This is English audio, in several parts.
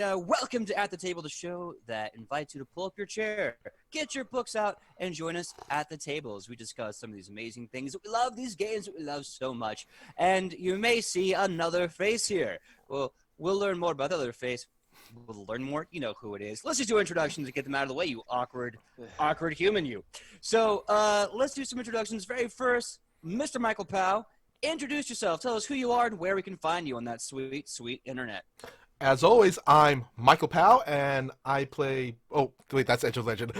welcome to At the Table, the show that invites you to pull up your chair, get your books out, and join us at the table as we discuss some of these amazing things that we love, these games that we love so much. And you may see another face here. Well, we'll learn more about the other face. We'll learn more. You know who it is. Let's just do introductions and get them out of the way, you awkward human, you. So let's do some introductions. Very first, Mr. Michael Powell. Introduce yourself. Tell us who you are and where we can find you on that sweet, sweet internet. As always, I'm Michael Powell, and I play... Oh, wait, that's Edge of Legend.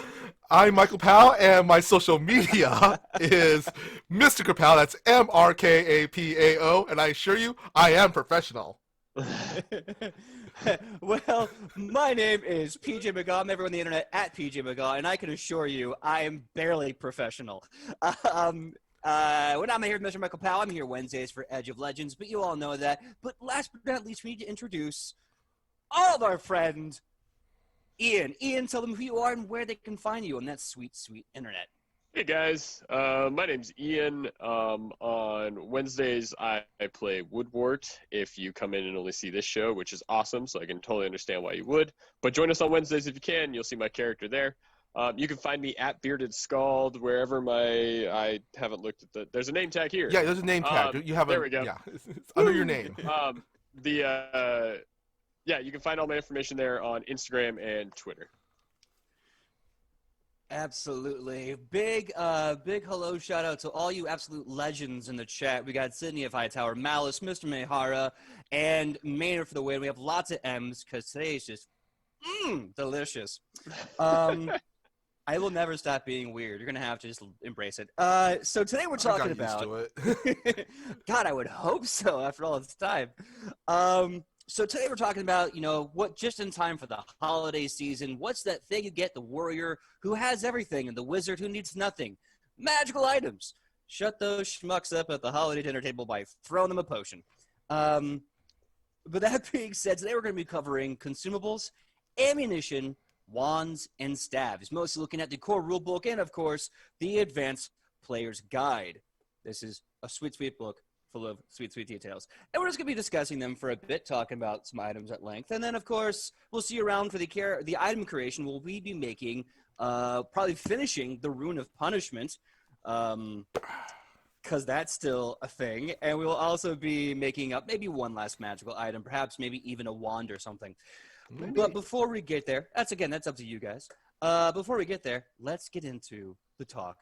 I'm Michael Powell, and my social media is Mr. Kapao. That's MRKAPAO, and I assure you, I am professional. Well, my name is PJ McGaw. I'm everywhere on the internet at PJ McGaw, and I can assure you, I am barely professional. When I'm here with Mr. Michael Powell, I'm here Wednesdays for Edge of Legends, but you all know that. But last but not least, we need to introduce all of our friends, Ian. Ian, tell them who you are and where they can find you on that sweet, sweet internet. Hey guys, my name's Ian. On Wednesdays, I play Woodwort. If you come in and only see this show, which is awesome, so I can totally understand why you would. But join us on Wednesdays if you can. You'll see my character there. You can find me at Bearded Scald, wherever I haven't looked at there's a name tag here. Yeah, there's a name tag. You have there we go. Yeah, it's under your name. Yeah, you can find all my information there on Instagram and Twitter. Absolutely. Big hello shout out to all you absolute legends in the chat. We got Sydney of Hightower, Malice, Mr. Mayhara, and Maynard for the win. We have lots of M's because today is just delicious. I will never stop being weird. You're going to have to just embrace it. So today we're talking about... God, I would hope so after all this time. So today we're talking about, what just in time for the holiday season, what's that thing you get, the warrior who has everything and the wizard who needs nothing? Magical items. Shut those schmucks up at the holiday dinner table by throwing them a potion. But that being said, today we're going to be covering consumables, ammunition, wands, and staves. Mostly looking at the core rulebook and, of course, the advanced player's guide. This is a sweet, sweet book full of sweet, sweet details. And we're just going to be discussing them for a bit, talking about some items at length. And then, of course, we'll see you around for the item creation. We'll be making, probably finishing the Rune of Punishment, because that's still a thing. And we will also be making up maybe one last magical item, perhaps maybe even a wand or something. Maybe. But before we get there, that's up to you guys. Before we get there, let's get into the talk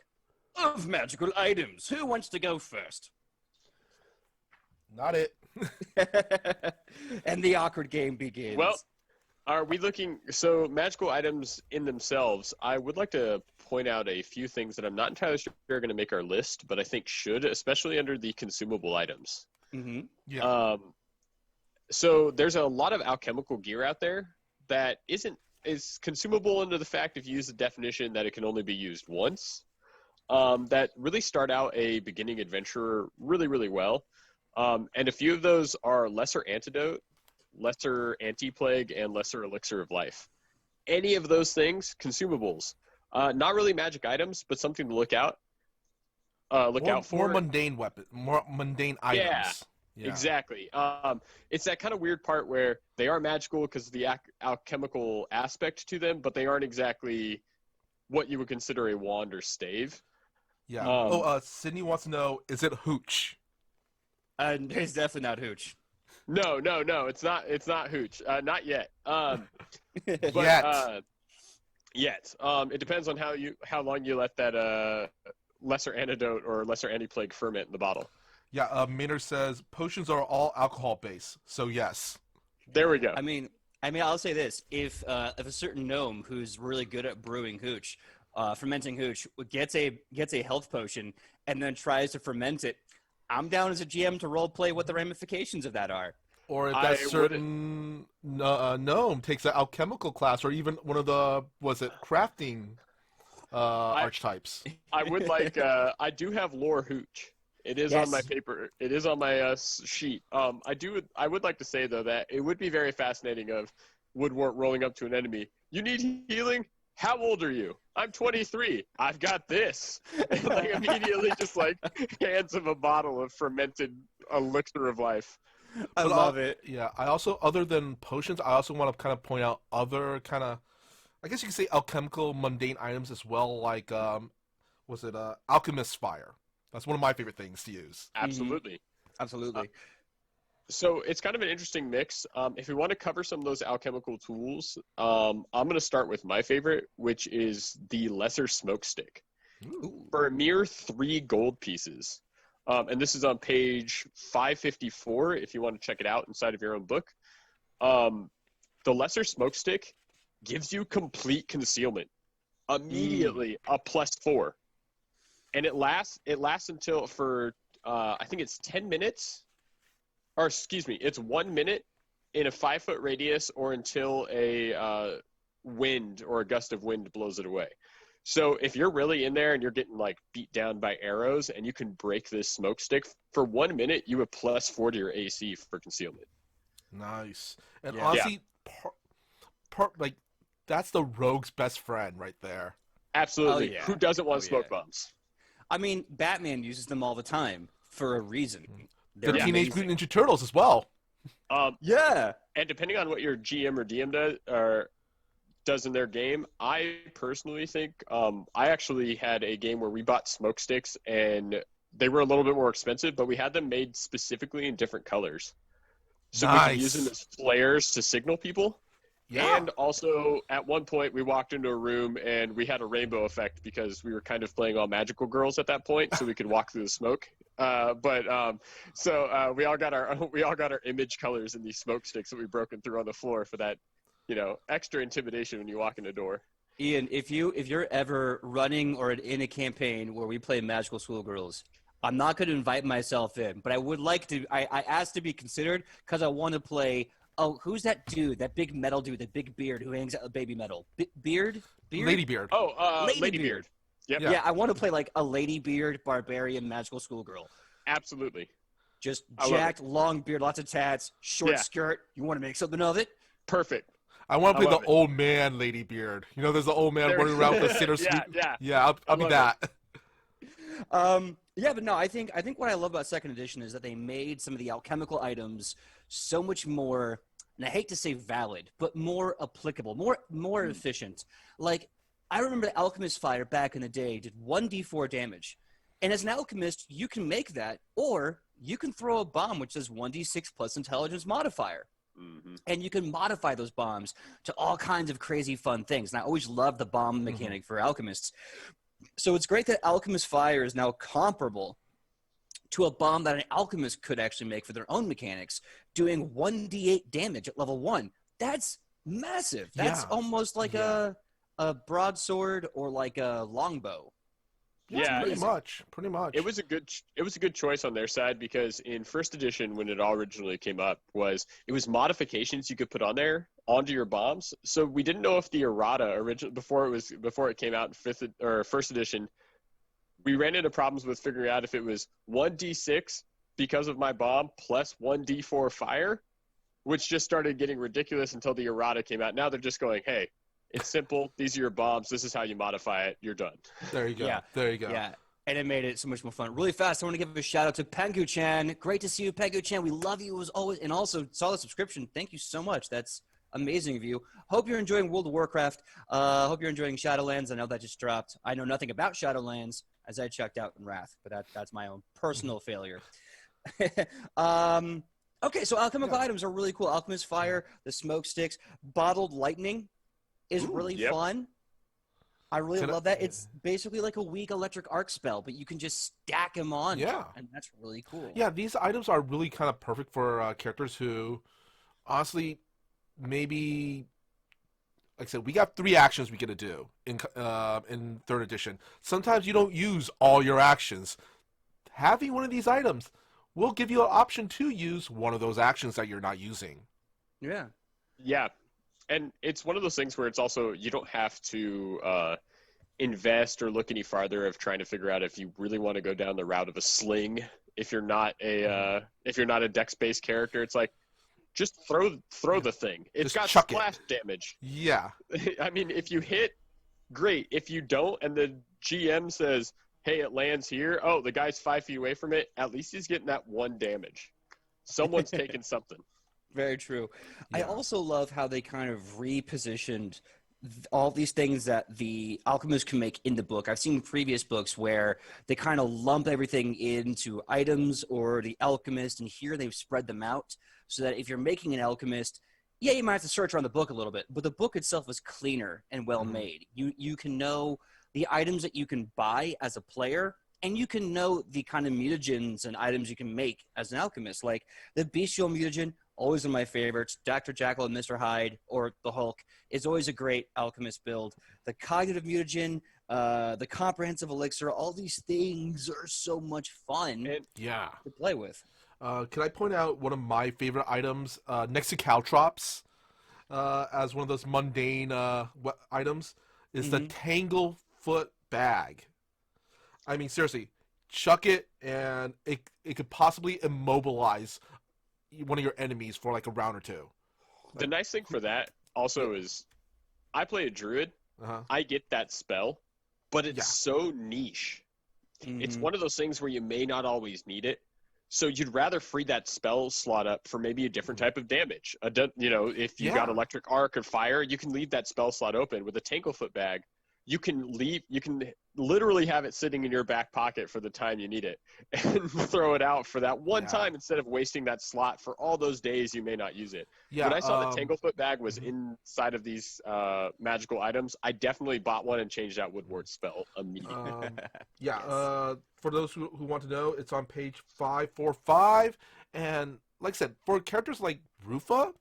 of magical items. Who wants to go first? Not it. And the awkward game begins. Well, are we looking... So magical items in themselves, I would like to point out a few things that I'm not entirely sure are going to make our list, but I think should, especially under the consumable items. Mm-hmm. Yeah. So there's a lot of alchemical gear out there that is consumable under the fact, if you use the definition, that it can only be used once. That really start out a beginning adventurer really, really well. And a few of those are Lesser Antidote, Lesser Anti-Plague, and Lesser Elixir of Life. Any of those things, consumables. Not really magic items, but something to look out for. More mundane more mundane items. Yeah, exactly. It's that kind of weird part where they are magical because of the alchemical aspect to them, but they aren't exactly what you would consider a wand or stave. Yeah. Sydney wants to know, is it hooch? It's definitely not hooch. No, it's not. It's not hooch. Not yet. Yet. It depends on how long you let that lesser antidote or lesser anti-plague ferment in the bottle. Yeah. Maynard says potions are all alcohol based, so yes. There we go. I mean, I'll say this: if a certain gnome who's really good at brewing hooch, fermenting hooch, gets a health potion and then tries to ferment it, I'm down as a GM to roleplay what the ramifications of that are. Or if that certain gnome takes an alchemical class, or even one of the, crafting archetypes. I would like, I do have lore hooch. It is on my paper. It is on my sheet. I would like to say, though, that it would be very fascinating of Woodwort rolling up to an enemy. You need healing? How old are you? I'm 23. I've got this. And immediately just hands him a bottle of fermented elixir of life. I But, love it. Yeah, I also, other than potions, I also want to kind of point out other kind of, I guess you could say alchemical mundane items as well, like, was it Alchemist's Fire? That's one of my favorite things to use. Absolutely. Absolutely. So it's kind of an interesting mix. If we want to cover some of those alchemical tools, I'm going to start with my favorite, which is the Lesser Smokestick. Ooh. For a mere 3 gold pieces. And this is on page 554 if you want to check it out inside of your own book. The Lesser Smokestick gives you complete concealment. Immediately a +4. And it lasts until for I think it's 10 minutes. Or excuse me, it's 1 minute in a 5-foot radius or until a wind or a gust of wind blows it away. So if you're really in there and you're getting like beat down by arrows and you can break this smoke stick for 1 minute, you have +4 to your AC for concealment. Nice. And Yeah. honestly, like, that's the rogue's best friend right there. Absolutely. Oh, yeah. Who doesn't want Oh, smoke yeah. bombs? I mean, Batman uses them all the time for a reason. The They're Teenage amazing. Mutant Ninja Turtles as well. Yeah. And depending on what your GM or DM does in their game, I personally think I actually had a game where we bought smoke sticks and they were a little bit more expensive, but we had them made specifically in different colors. So we could use them Nice. as flares to signal people. Yeah. And also, at one point, we walked into a room and we had a rainbow effect because we were kind of playing all magical girls at that point, so we could walk through the smoke. So we all got our image colors in these smoke sticks that we broken through on the floor for that, extra intimidation when you walk in the door. Ian, if you're ever running or in a campaign where we play magical schoolgirls, I'm not going to invite myself in, but I would like to. I asked to be considered because I want to play. Oh, who's that dude? That big metal dude, that big beard who hangs out with baby metal. Beard? Ladybeard. Oh, Lady Ladybeard. Yep. Yeah, I want to play like a lady beard barbarian magical schoolgirl. Absolutely. Just I love jacked, long beard, lots of tats, short Yeah. skirt. You want to make something of it? Perfect. I want to I play love the it. old man Ladybeard. You know, there's the old man There- running around with the sailor Yeah, suit. yeah. Yeah, I'll be love that. Yeah, but no, I think what I love about second edition is that they made some of the alchemical items so much more, and I hate to say valid, but more applicable, more efficient. Like, I remember the Alchemist's Fire back in the day did 1d4 damage. And as an alchemist, you can make that, or you can throw a bomb which does 1d6 plus intelligence modifier. Mm-hmm. And you can modify those bombs to all kinds of crazy fun things. And I always loved the bomb mechanic for alchemists. So it's great that Alchemist's Fire is now comparable to a bomb that an alchemist could actually make for their own mechanics, doing 1d8 damage at level 1. That's massive. That's Yeah. almost like a broadsword or like a longbow. Yeah, pretty much. It was a good choice on their side because in first edition when it all originally came up it was modifications you could put on there onto your bombs. So we didn't know if the errata originally before it came out in first edition, we ran into problems with figuring out if it was 1d6 because of my bomb plus 1d4 fire, which just started getting ridiculous until the errata came out. Now they're just going, hey, it's simple. These are your bombs. This is how you modify it. You're done. There you go. Yeah. There you go. Yeah, and it made it so much more fun. Really fast, I want to give a shout out to Pengu-chan. Great to see you, Pengu-chan. We love you as always. And also, saw the subscription. Thank you so much. That's amazing of you. Hope you're enjoying World of Warcraft. Hope you're enjoying Shadowlands. I know that just dropped. I know nothing about Shadowlands as I checked out in Wrath, but that's my own personal failure. Okay, so alchemical items are really cool. Alchemist's Fire, the smoke sticks, bottled lightning is really yep. fun. I really Can I- love that. It's basically like a weak electric arc spell, but you can just stack them on. Yeah. And that's really cool. Yeah, these items are really kind of perfect for characters who, honestly, maybe, like I said, we got 3 actions we get to do in third edition. Sometimes you don't use all your actions. Having one of these items will give you an option to use one of those actions that you're not using. Yeah. Yeah. And it's one of those things where it's also you don't have to invest or look any farther of trying to figure out if you really want to go down the route of a sling. If you're not a dex-based character, it's like just throw the thing. It's Just got chuck it. splash damage. Yeah. I mean, if you hit, great. If you don't, and the GM says, "Hey, it lands here." Oh, the guy's 5 feet away from it. At least he's getting that 1 damage. Someone's taken something. Very true. I Yeah. also love how they kind of repositioned all these things that the alchemist can make in the book. I've seen previous books where they kind of lump everything into items or the alchemist, and here they've spread them out so that if you're making an alchemist, yeah, you might have to search around the book a little bit, but the book itself is cleaner and well made. You can know the items that you can buy as a player, and you can know the kind of mutagens and items you can make as an alchemist. Like the bestial mutagen, always one of my favorites. Dr. Jekyll and Mr. Hyde, or the Hulk, is always a great alchemist build. The cognitive mutagen, the comprehensive elixir, all these things are so much fun Yeah. to play with. Can I point out one of my favorite items next to caltrops as one of those mundane items is the Tangle Foot Bag. I mean, seriously, chuck it and it could possibly immobilize one of your enemies for like a round or two. The nice thing for that also is I play a druid. I get that spell, but it's so niche. It's one of those things where you may not always need it. So you'd rather free that spell slot up for maybe a different type of damage. If you got electric arc or fire, you can leave that spell slot open. With a Tangle Foot Bag, you can literally have it sitting in your back pocket for the time you need it and throw it out for that one time instead of wasting that slot for all those days you may not use it. When I saw the Tangle Foot Bag was inside of these magical items, I definitely bought one and changed out Woodward's spell immediately. For those who want to know, it's on page 545, and like I said, for characters like Rufa,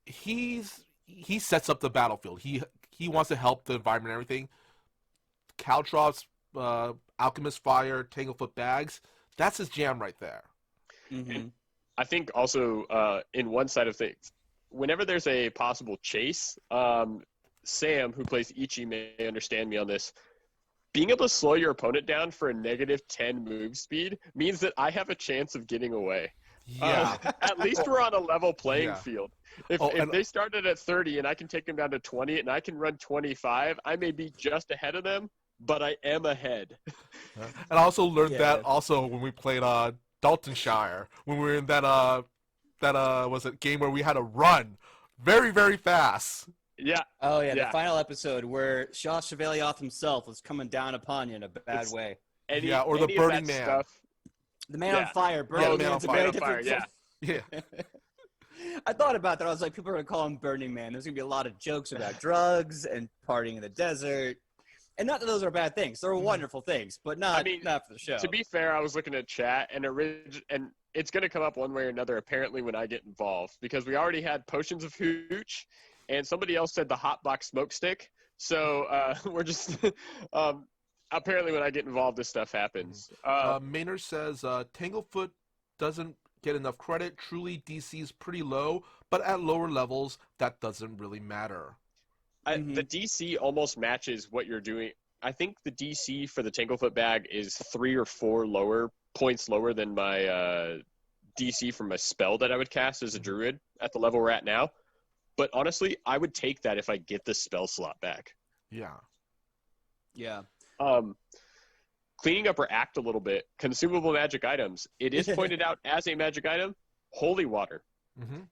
he sets up the battlefield. He wants to help the environment and everything. Caltrops, Alchemist Fire, Tanglefoot Bags, that's his jam right there. And I think also in one side of things, whenever there's a possible chase, Sam, who plays Ichi, may understand me on this. Being able to slow your opponent down for a -10 move speed means that I have a chance of getting away. Yeah. At least we're on a level playing field. If they started at 30 and I can take them down to 20 and I can run 25, I may be just ahead of them, but I am ahead. And I also learned that also when we played Daltonshire, when we were in that was it game where we had to run very, very fast. Yeah. Oh, yeah, the final episode where Shah Chevalioth himself was coming down upon you in a bad way. Or the Burning Man. Stuff. The Man on Fire. Burning Man's a very different fire, Yeah. I thought about that. I was like, people are going to call him Burning Man. There's going to be a lot of jokes about drugs and partying in the desert. And not that those are bad things. They're wonderful things, but not for the show. To be fair, I was looking at chat, and it's going to come up one way or another, apparently, when I get involved. Because we already had Potions of Hooch, and somebody else said the Hotbox Smokestick. So we're just apparently when I get involved, this stuff happens. Maynard says Tanglefoot doesn't get enough credit. Truly, DC is pretty low, but at lower levels, that doesn't really matter. The DC almost matches what you're doing. I think the DC for the Tanglefoot Bag is 3 or 4 points lower than my DC from a spell that I would cast as a druid at the level we're at now. But honestly, I would take that if I get the spell slot back. Yeah. Yeah. Cleaning up our act a little bit, consumable magic items. It is pointed out as a magic item, holy water.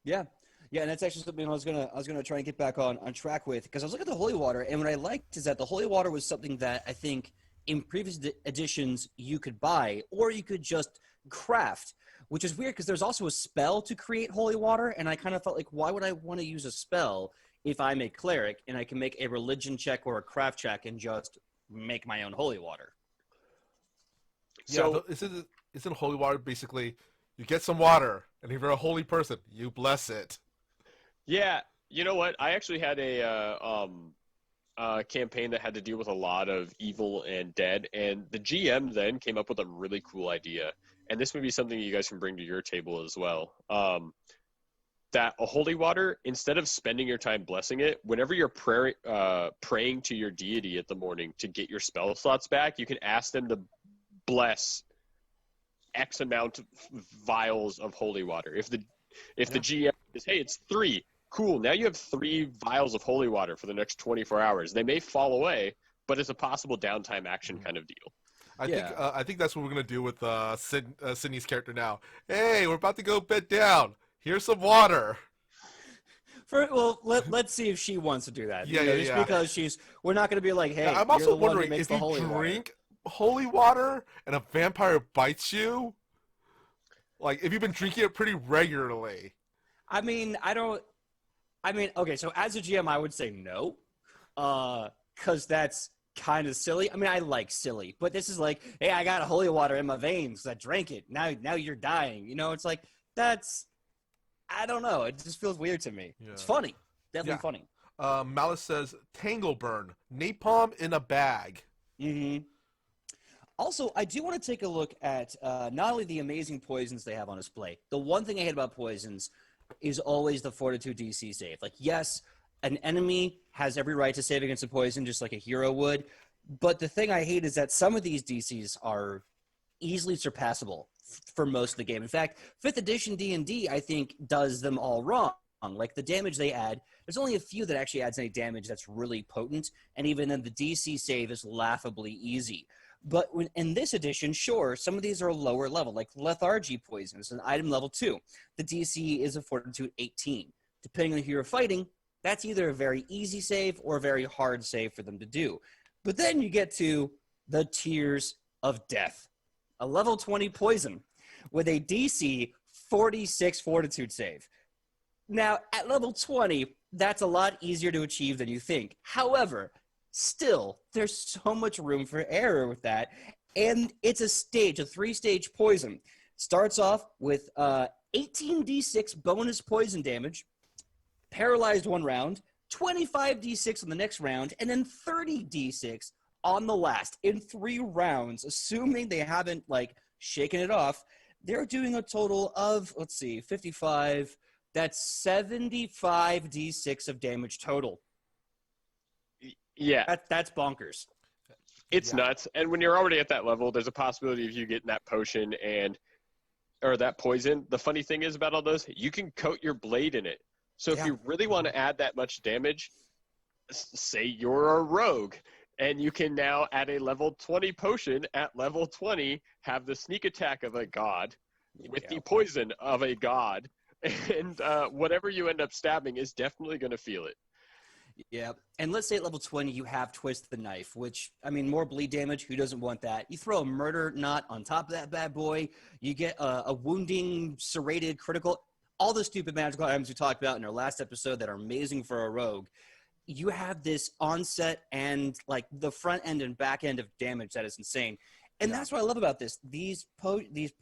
Yeah. Yeah, and that's actually something I was gonna try and get back on track with, because I was looking at the holy water, and what I liked is that the holy water was something that I think in previous editions you could buy, or you could just craft, which is weird because there's also a spell to create holy water, and I kind of felt like, why would I want to use a spell if I'm a cleric and I can make a religion check or a craft check and just make my own holy water? So isn't holy water basically you get some water, and if you're a holy person, you bless it? Yeah, you know what? I actually had a campaign that had to deal with a lot of evil and dead, and the GM then came up with a really cool idea. And this would be something you guys can bring to your table as well. That a holy water, instead of spending your time blessing it, whenever you're praying to your deity at the morning to get your spell slots back, you can ask them to bless X amount of vials of holy water. If the GM is, hey, it's 3. Cool, now you have 3 vials of holy water for the next 24 hours. They may fall away, but it's a possible downtime action kind of deal. I think that's what we're gonna do with Sydney's character now. Hey, we're about to go bed down. Here's some water. Let's see if she wants to do that. Yeah, Just because we're not going to be like, hey, I'm you're also the one who wondering makes if the you holy drink holy water and a vampire bites you. Like, if you've been drinking it pretty regularly. I mean, okay, so as a GM, I would say no, because that's kind of silly. I mean, I like silly, but this is like, hey, I got a holy water in my veins. I drank it. Now you're dying. You know, it's like, I don't know. It just feels weird to me. Yeah. It's funny. Definitely funny. Malice says, Tangle Burn, napalm in a bag. Mm-hmm. Also, I do want to take a look at not only the amazing poisons they have on display. The one thing I hate about poisons is always the Fortitude DC save. Like, yes, an enemy has every right to save against a poison just like a hero would. But the thing I hate is that some of these DCs are easily surpassable for most of the game. In fact, 5th edition D&D, I think, does them all wrong. Like, the damage they add, there's only a few that actually adds any damage that's really potent, and even then the DC save is laughably easy. But in this edition, sure, some of these are lower level, like Lethargy Poison is an item level 2. The DC is a Fortitude 18. Depending on who you're fighting, that's either a very easy save or a very hard save for them to do. But then you get to the Tears of Death, a level 20 poison with a DC 46 Fortitude save. Now, at level 20, that's a lot easier to achieve than you think. However, still, there's so much room for error with that. And it's a 3-stage poison. Starts off with 18d6 bonus poison damage, paralyzed 1 round, 25d6 on the next round, and then 30d6 on the last in 3 rounds, assuming they haven't, shaken it off. They're doing a total of, 55. That's 75 d6 of damage total. Yeah. That's bonkers. It's nuts. And when you're already at that level, there's a possibility of you getting that potion or that poison. The funny thing is about all those, you can coat your blade in it. So if you really want to add that much damage, say you're a rogue, and you can now add a level 20 potion at level 20, have the sneak attack of a god with the poison of a god, and whatever you end up stabbing is definitely going to feel it. Yeah, and let's say at level 20 you have Twist the Knife, which, I mean, more bleed damage, who doesn't want that? You throw a Murder Knot on top of that bad boy, you get a Wounding, Serrated, Critical, all the stupid magical items we talked about in our last episode that are amazing for a rogue. You have this onset and, the front end and back end of damage that is insane. And that's what I love about this. These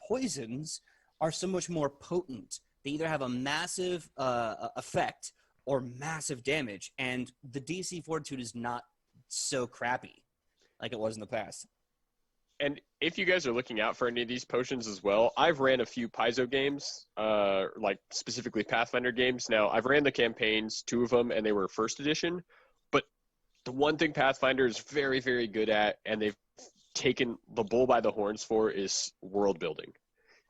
poisons are so much more potent. They either have a massive effect or massive damage, and the DC Fortitude is not so crappy like it was in the past. And if you guys are looking out for any of these potions as well, I've ran a few Paizo games, specifically Pathfinder games. Now, I've ran the campaigns, 2 of them, and they were 1st edition. But the one thing Pathfinder is very, very good at, and they've taken the bull by the horns for, is world building.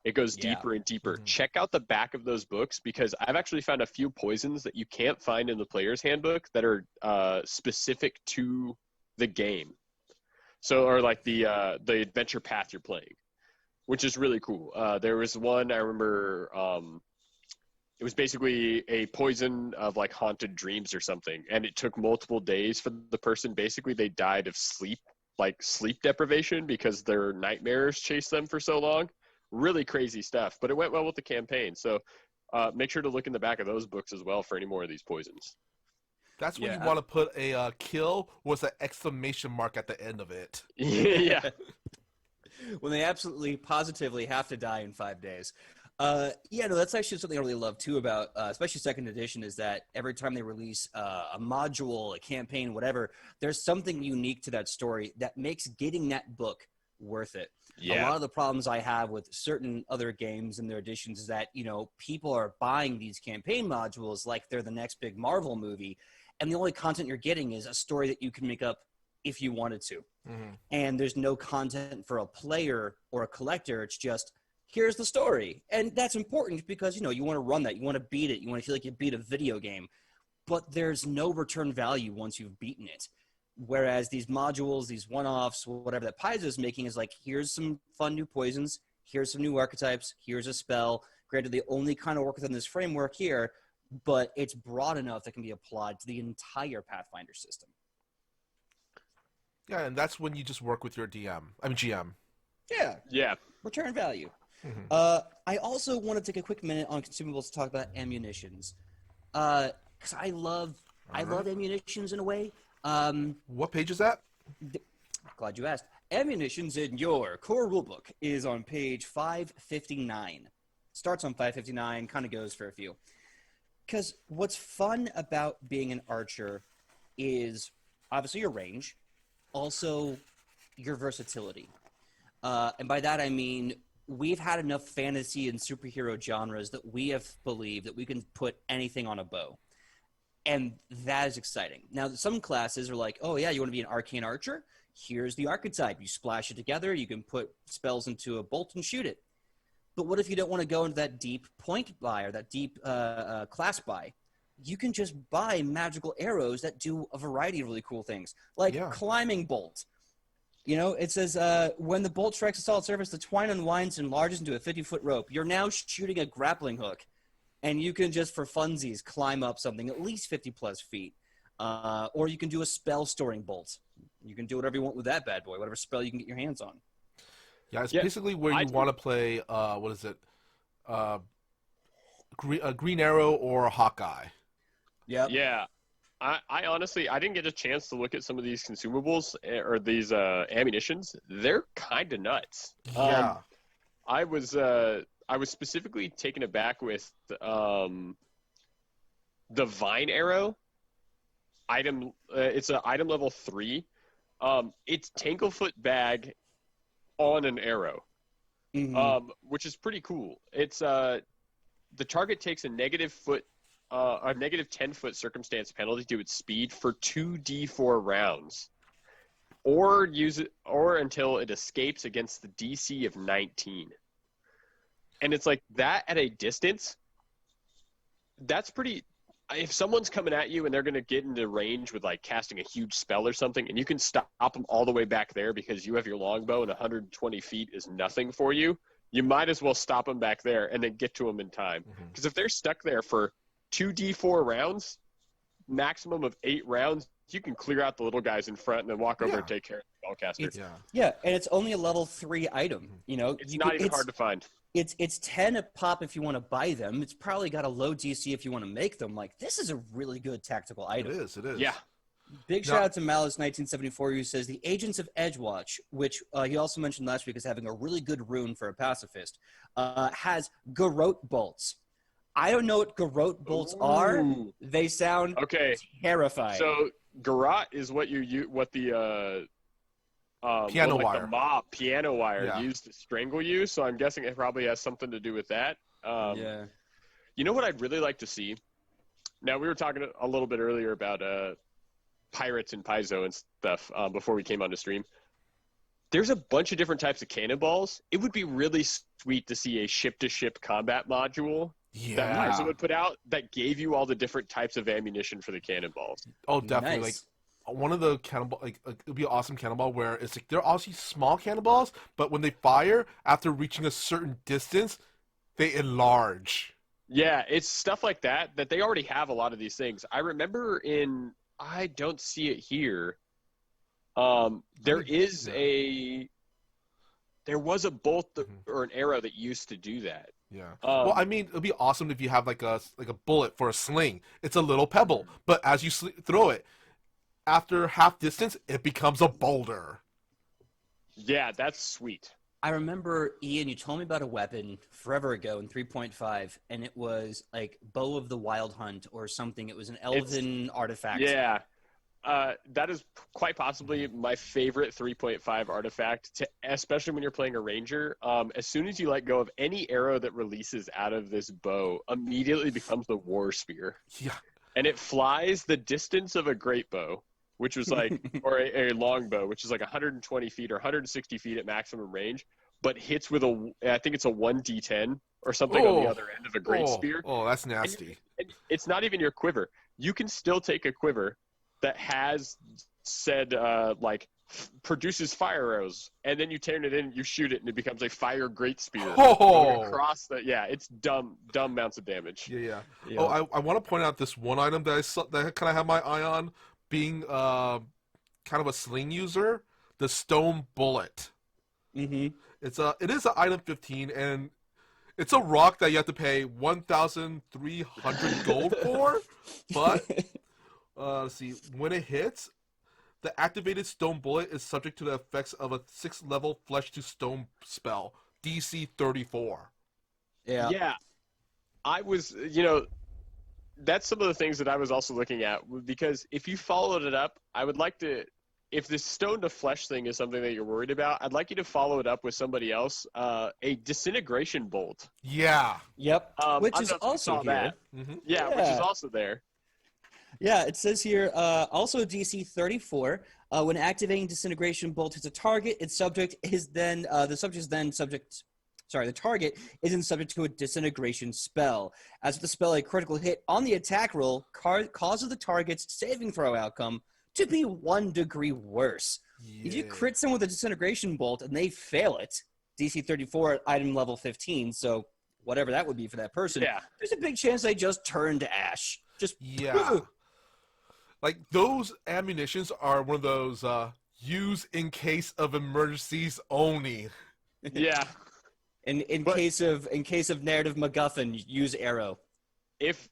It goes deeper and deeper. Mm-hmm. Check out the back of those books, because I've actually found a few poisons that you can't find in the player's handbook that are specific to the game. So, or the adventure path you're playing, which is really cool. There was one I remember. It was basically a poison of haunted dreams or something, and it took multiple days for the person. Basically, they died of sleep deprivation because their nightmares chased them for so long. Really crazy stuff, but it went well with the campaign. So make sure to look in the back of those books as well for any more of these poisons. That's when you want to put a kill with an exclamation mark at the end of it. Yeah. When they absolutely, positively have to die in 5 days. That's actually something I really love, too, about especially 2nd edition, is that every time they release a module, a campaign, whatever, there's something unique to that story that makes getting that book worth it. Yeah. A lot of the problems I have with certain other games and their editions is that, people are buying these campaign modules like they're the next big Marvel movie, and the only content you're getting is a story that you can make up if you wanted to. Mm-hmm. And there's no content for a player or a collector. It's just, here's the story. And that's important because, you want to run that. You want to beat it. You want to feel like you beat a video game. But there's no return value once you've beaten it. Whereas these modules, these one-offs, whatever that Paizo is making is like, here's some fun new poisons, here's some new archetypes, here's a spell. Granted, they only kind of work within this framework here, but it's broad enough that can be applied to the entire Pathfinder system. Yeah, and that's when you just work with your GM. Yeah. Yeah. Return value. Mhm. I also want to take a quick minute on consumables to talk about ammunitions. Because I love ammunitions in a way. What page is that? Glad you asked. Ammunitions in your core rulebook is on page 559. Starts on 559, kind of goes for a few. Because what's fun about being an archer is obviously your range, also your versatility. And by that I mean we've had enough fantasy and superhero genres that we have believed that we can put anything on a bow. And that is exciting. Now, some classes are like, oh, yeah, you want to be an arcane archer? Here's the archetype. You splash it together. You can put spells into a bolt and shoot it. But what if you don't want to go into that deep point buy or that deep class buy? You can just buy magical arrows that do a variety of really cool things, like climbing bolt. You know, it says, when the bolt strikes a solid surface, the twine unwinds and enlarges into a 50-foot rope. You're now shooting a grappling hook. And you can just, for funsies, climb up something at least 50-plus feet. Or you can do a spell-storing bolt. You can do whatever you want with that bad boy, whatever spell you can get your hands on. Yeah, it's basically where you want to play, what is it? A Green Arrow or a Hawkeye. Yep. Yeah. I honestly, I didn't get a chance to look at some of these consumables or these ammunitions. They're kind of nuts. Yeah. I was specifically taken aback with the Vine Arrow item. It's an item level 3. It's Tangle Foot Bag on an arrow, which is pretty cool. It's the target takes a negative 10-foot circumstance penalty to its speed for 2d4 rounds, or until it escapes against the DC of 19. And it's like that at a distance, that's pretty. If someone's coming at you and they're going to get into range with like casting a huge spell or something, and you can stop them all the way back there because you have your longbow and 120 feet is nothing for you, you might as well stop them back there and then get to them in time. Because if they're stuck there for 2d4 rounds, maximum of 8 rounds, you can clear out the little guys in front and then walk over and take care of the spellcaster. Yeah, and it's only a level 3 item. You know, it's not even hard to find. It's 10 a pop if you want to buy them. It's probably got a low DC if you want to make them. Like, this is a really good tactical item. It is. Yeah. Big shout out to Malice1974 who says the Agents of Edgewatch, which he also mentioned last week as having a really good rune for a pacifist, has Garrote Bolts. I don't know what Garrote Bolts are. They sound terrifying. So Garrote is what the piano wire. The mob piano wire used to strangle you. So I'm guessing it probably has something to do with that. You know what I'd really like to see? Now, we were talking a little bit earlier about pirates and Paizo and stuff before we came on the stream. There's a bunch of different types of cannonballs. It would be really sweet to see a ship-to-ship combat module that Paizo would put out that gave you all the different types of ammunition for the cannonballs. Oh, definitely. Nice. Like one of the cannonball, like it would be an awesome cannonball where it's like they're obviously small cannonballs, but when they fire after reaching a certain distance, they enlarge. Yeah, it's stuff like that they already have a lot of these things. I remember I don't see it here. There was a bolt or an arrow that used to do that. Yeah. Well, I mean, it'd be awesome if you have like a bullet for a sling. It's a little pebble, but as you throw it, after half distance, it becomes a boulder. Yeah, that's sweet. I remember, Ian, you told me about a weapon forever ago in 3.5, and it was like Bow of the Wild Hunt or something. It was an elven artifact. Yeah. That is quite possibly my favorite 3.5 artifact, especially when you're playing a ranger. As soon as you let go of any arrow that releases out of this bow, immediately becomes the war spear. Yeah. And it flies the distance of a great bow, which was like, or a long bow, which is like 120 feet or 160 feet at maximum range, but hits with I think it's a 1d10 or something on the other end of a great spear. Oh, that's nasty. And it's not even your quiver. You can still take a quiver that has said like produces fire arrows, and then you turn it in, you shoot it, and it becomes a fire great spear going across the. Yeah, it's dumb amounts of damage. Yeah. Yep. Oh, I want to point out this one item that I saw that kind of have my eye on, being kind of a sling user, the stone bullet. Mm-hmm. It is an item 15, and it's a rock that you have to pay 1,300 gold for. But let's see, when it hits, the activated stone bullet is subject to the effects of a 6th level flesh to stone spell, DC 34. Yeah. Yeah, I was, that's some of the things that I was also looking at, because if you followed it up, I would like to, if this stone to flesh thing is something that you're worried about, I'd like you to follow it up with somebody else, a disintegration bolt. Yeah. Yep. Which I is don't know if you also saw here. that. Mm-hmm. Yeah, which is also there. Yeah, it says here, also DC 34, when activating Disintegration Bolt hits a target, its subject is then, the target isn't subject to a Disintegration spell. As with the spell, a critical hit on the attack roll causes the target's saving throw outcome to be 1 degree worse. If you crit someone with a Disintegration Bolt and they fail it, DC 34 at item level 15, so whatever that would be for that person, there's a big chance they just turn to ash. Just like those ammunitions are one of those use in case of emergencies only. Yeah. In case of narrative MacGuffin, use arrow. If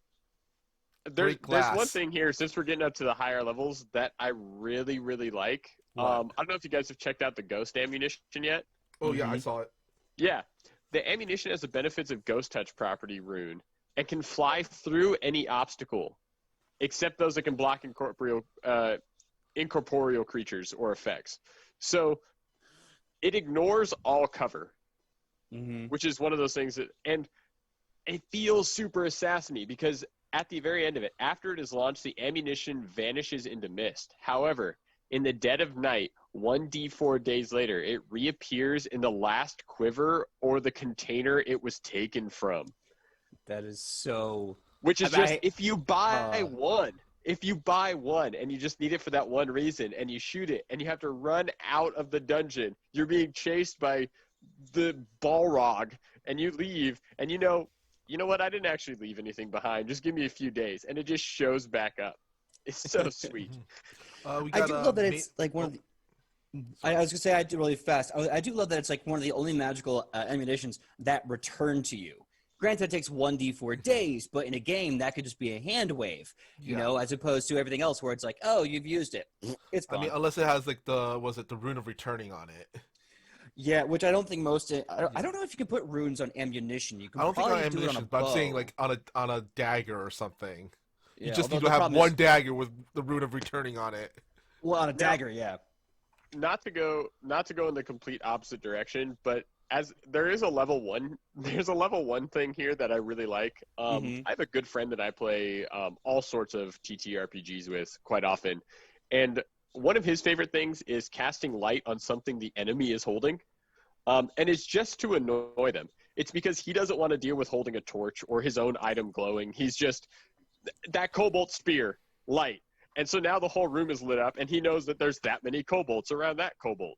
there's one thing here, since we're getting up to the higher levels, that I really, really like. I don't know if you guys have checked out the ghost ammunition yet. Oh yeah, I saw it. Yeah, the ammunition has the benefits of Ghost Touch property rune and can fly through any obstacle, except those that can block incorporeal creatures or effects. So it ignores all cover, which is one of those things that, and it feels super assassiny because at the very end of it, after it is launched, the ammunition vanishes into mist. However, in the dead of night, 1d4 days later, it reappears in the last quiver or the container it was taken from. That is so... Which is if you buy one and you just need it for that one reason and you shoot it and you have to run out of the dungeon, you're being chased by the Balrog and you leave and you know what, I didn't actually leave anything behind, just give me a few days, and it just shows back up. It's so sweet. I do love that it's like one of the... I was going to say, I do really fast. I do love that it's like one of the only magical ammunitions that return to you. Granted, it takes 1d4 days, but in a game, that could just be a hand wave, you know, as opposed to everything else where it's like, oh, you've used it. It's gone. I mean, unless it has like the rune of returning on it. Yeah, which I don't think most... I don't know if you can put runes on ammunition. You can I don't think on probably do it on ammunition, a but bow. I'm saying like on a dagger or something. Yeah, You just although need to the have problem one is- dagger with the rune of returning on it. Well, on a dagger, yeah. Not to go in the complete opposite direction, but as there is a level 1, there's a level 1 thing here that I really like. I have a good friend that I play all sorts of TTRPGs with quite often, and one of his favorite things is casting light on something the enemy is holding, and it's just to annoy them. It's because he doesn't want to deal with holding a torch or his own item glowing. He's just that cobalt spear, light. And so now the whole room is lit up, and he knows that there's that many kobolds around that kobold.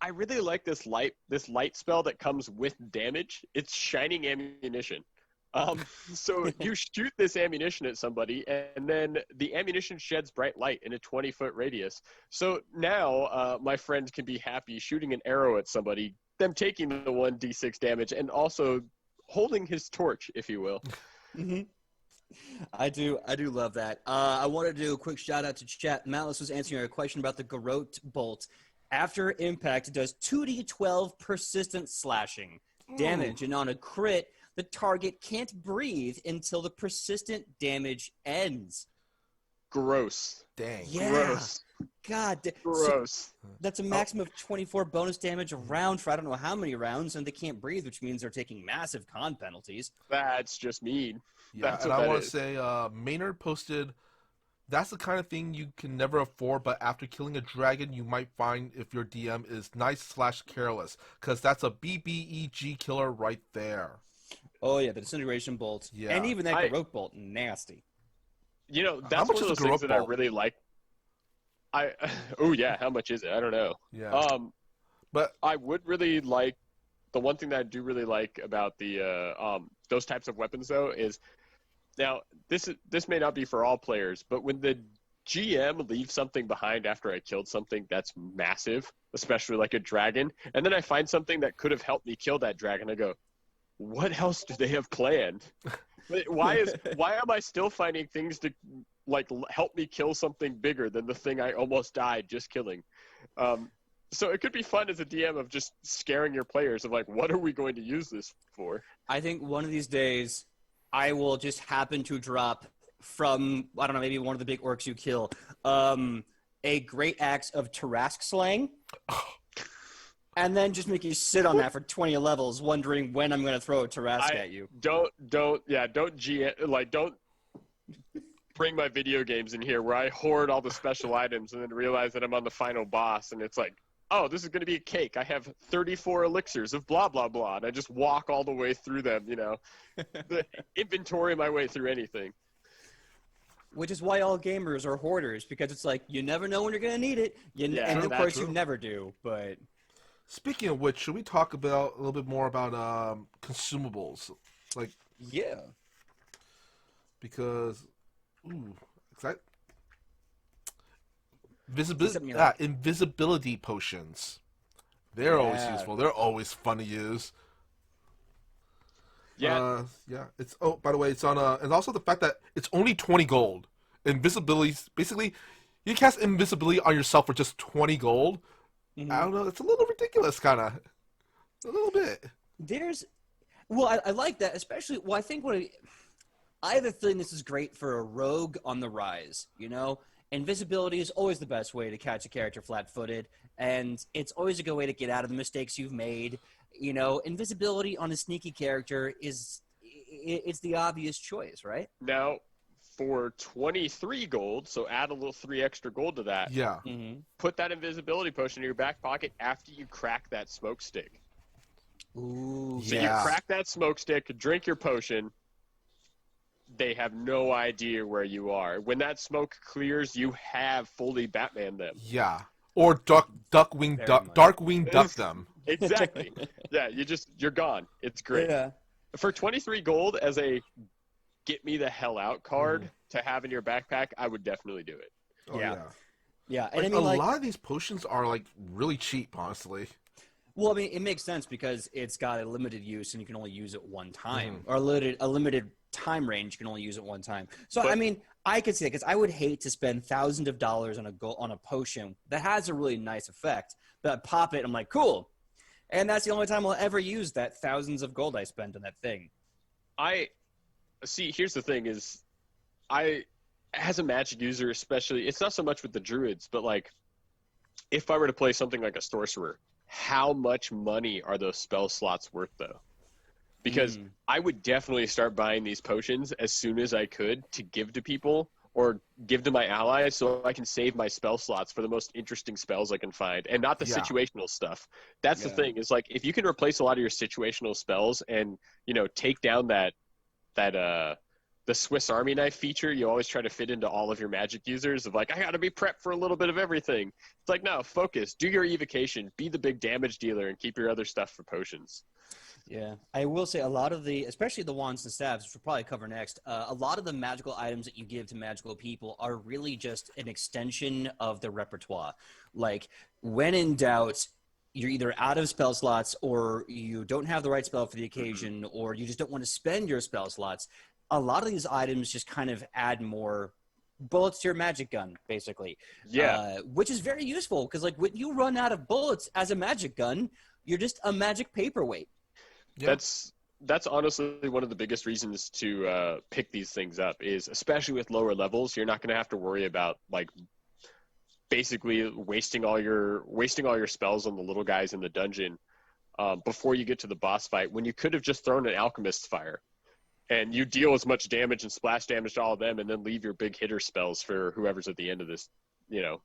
I really like this light spell that comes with damage. It's shining ammunition. So you shoot this ammunition at somebody, and then the ammunition sheds bright light in a 20-foot radius. So now my friend can be happy shooting an arrow at somebody, them taking the 1d6 damage, and also holding his torch, if you will. I do love that. I want to do a quick shout out to chat. Malice was answering a question about the Garrote Bolt. After impact, it does 2d12 persistent slashing damage, and on a crit, the target can't breathe until the persistent damage ends. Gross. Dang. Yeah. Gross. God. Gross. So that's a maximum of 24 bonus damage a round for I don't know how many rounds, and they can't breathe, which means they're taking massive con penalties. That's just mean. Yeah, That's and what I that want to is. say, Maynard posted, that's the kind of thing you can never afford, but after killing a dragon, you might find if your DM is nice/careless, because that's a BBEG killer right there. Oh, yeah, the Disintegration Bolt. Yeah. And even that Garrote Bolt, nasty. You know, How that's much one of is those a things Garrote that I Bolt? really like. Oh yeah, how much is it? I don't know. Yeah. But I would really like the one thing that I do really like about the those types of weapons though is now this may not be for all players, but when the GM leaves something behind after I killed something that's massive, especially like a dragon, and then I find something that could have helped me kill that dragon, I go, what else do they have planned? Why am I still finding things to like help me kill something bigger than the thing I almost died just killing? So it could be fun as a DM of just scaring your players of like, what are we going to use this for? I think one of these days I will just happen to drop from, I don't know, maybe one of the big orcs you kill, a great axe of Tarask slaying, and then just make you sit on that for 20 levels, wondering when I'm going to throw a Tarask at you. Don't bring my video games in here where I hoard all the special items and then realize that I'm on the final boss and it's like, oh, this is going to be a cake. I have 34 elixirs of blah, blah, blah. And I just walk all the way through them, inventory my way through anything. Which is why all gamers are hoarders, because it's like, you never know when you're going to need it. And of course, you never do, but... Speaking of which, should we talk about a little bit more about consumables? Like, yeah. Because, invisibility potions. They're always useful. They're always fun to use. Yeah. It's by the way, it's on and also the fact that it's only 20 gold. Invisibility, basically, you cast invisibility on yourself for just 20 gold. Mm-hmm. I don't know. It's a little ridiculous, kind of. A little bit. I like that, especially. Well, I think I have a feeling this is great for a rogue on the rise. Invisibility is always the best way to catch a character flat-footed, and it's always a good way to get out of the mistakes you've made. Invisibility on a sneaky character it's the obvious choice, right? Now, for 23 gold, so add a little 3 extra gold to that. Yeah. Mm-hmm. Put that invisibility potion in your back pocket after you crack that smokestick. Ooh. So you crack that smokestick, drink your potion. They have no idea where you are. When that smoke clears, you have fully Batman them. Yeah. Or Darkwing Duck them. Exactly. Yeah, you're gone. It's great. Yeah. For 23 gold as a get me the hell out card to have in your backpack, I would definitely do it. Oh, yeah. Yeah, and like, I mean, a lot of these potions are like really cheap, honestly. Well, I mean, it makes sense because it's got a limited use and you can only use it one time, or a limited time range. You can only use it one time. So, I mean, I could see it because I would hate to spend thousands of dollars on a potion that has a really nice effect, but I pop it, I'm like, cool, and that's the only time I'll ever use that thousands of gold I spent on that thing. See, here's the thing is, as a magic user especially, it's not so much with the druids, but like, if I were to play something like a sorcerer, how much money are those spell slots worth though? Because I would definitely start buying these potions as soon as I could to give to people or give to my allies so I can save my spell slots for the most interesting spells I can find and not the situational stuff. That's the thing is like, if you can replace a lot of your situational spells and, take down the Swiss Army knife feature you always try to fit into all of your magic users of like, I got to be prepped for a little bit of everything. It's like, no, focus, do your evocation, be the big damage dealer, and keep your other stuff for potions. Yeah, I will say a lot of especially the wands and staves, which we'll probably cover next, a lot of the magical items that you give to magical people are really just an extension of the repertoire. Like, when in doubt, you're either out of spell slots or you don't have the right spell for the occasion or you just don't want to spend your spell slots. A lot of these items just kind of add more bullets to your magic gun, basically. Yeah. Which is very useful because, like, when you run out of bullets as a magic gun, you're just a magic paperweight. Yeah. That's honestly one of the biggest reasons to pick these things up is, especially with lower levels, you're not going to have to worry about like basically wasting all your spells on the little guys in the dungeon before you get to the boss fight, when you could have just thrown an alchemist's fire and you deal as much damage and splash damage to all of them and then leave your big hitter spells for whoever's at the end of this,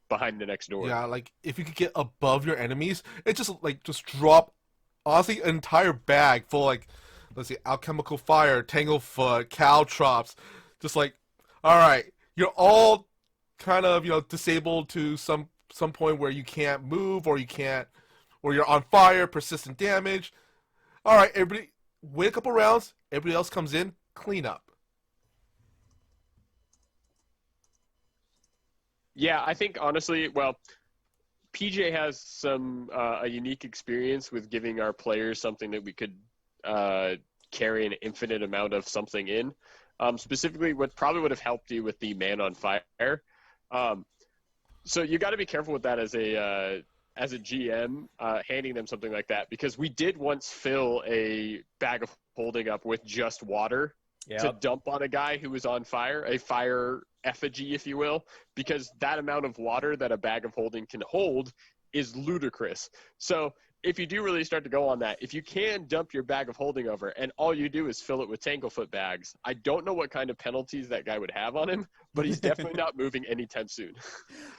behind the next door. Yeah, like if you could get above your enemies, it just drop honestly an entire bag full, like, let's see, Alchemical Fire, Tangle Foot, Caltrops, just like, all right, you're all kind of, disabled to some point where you can't move or you're on fire, persistent damage. All right, everybody, wait a couple rounds. Everybody else comes in, clean up. Yeah, I think honestly, well, PJ has a unique experience with giving our players something that we could carry an infinite amount of something in. Specifically, what probably would have helped you with the Man on Fire. So you got to be careful with that as a GM, handing them something like that, because we did once fill a bag of holding up with just water to dump on a guy who was on fire, a fire effigy, if you will, because that amount of water that a bag of holding can hold is ludicrous. So if you do really start to go on that, if you can dump your bag of holding over and all you do is fill it with Tangle Foot bags, I don't know what kind of penalties that guy would have on him, but he's definitely not moving anytime soon.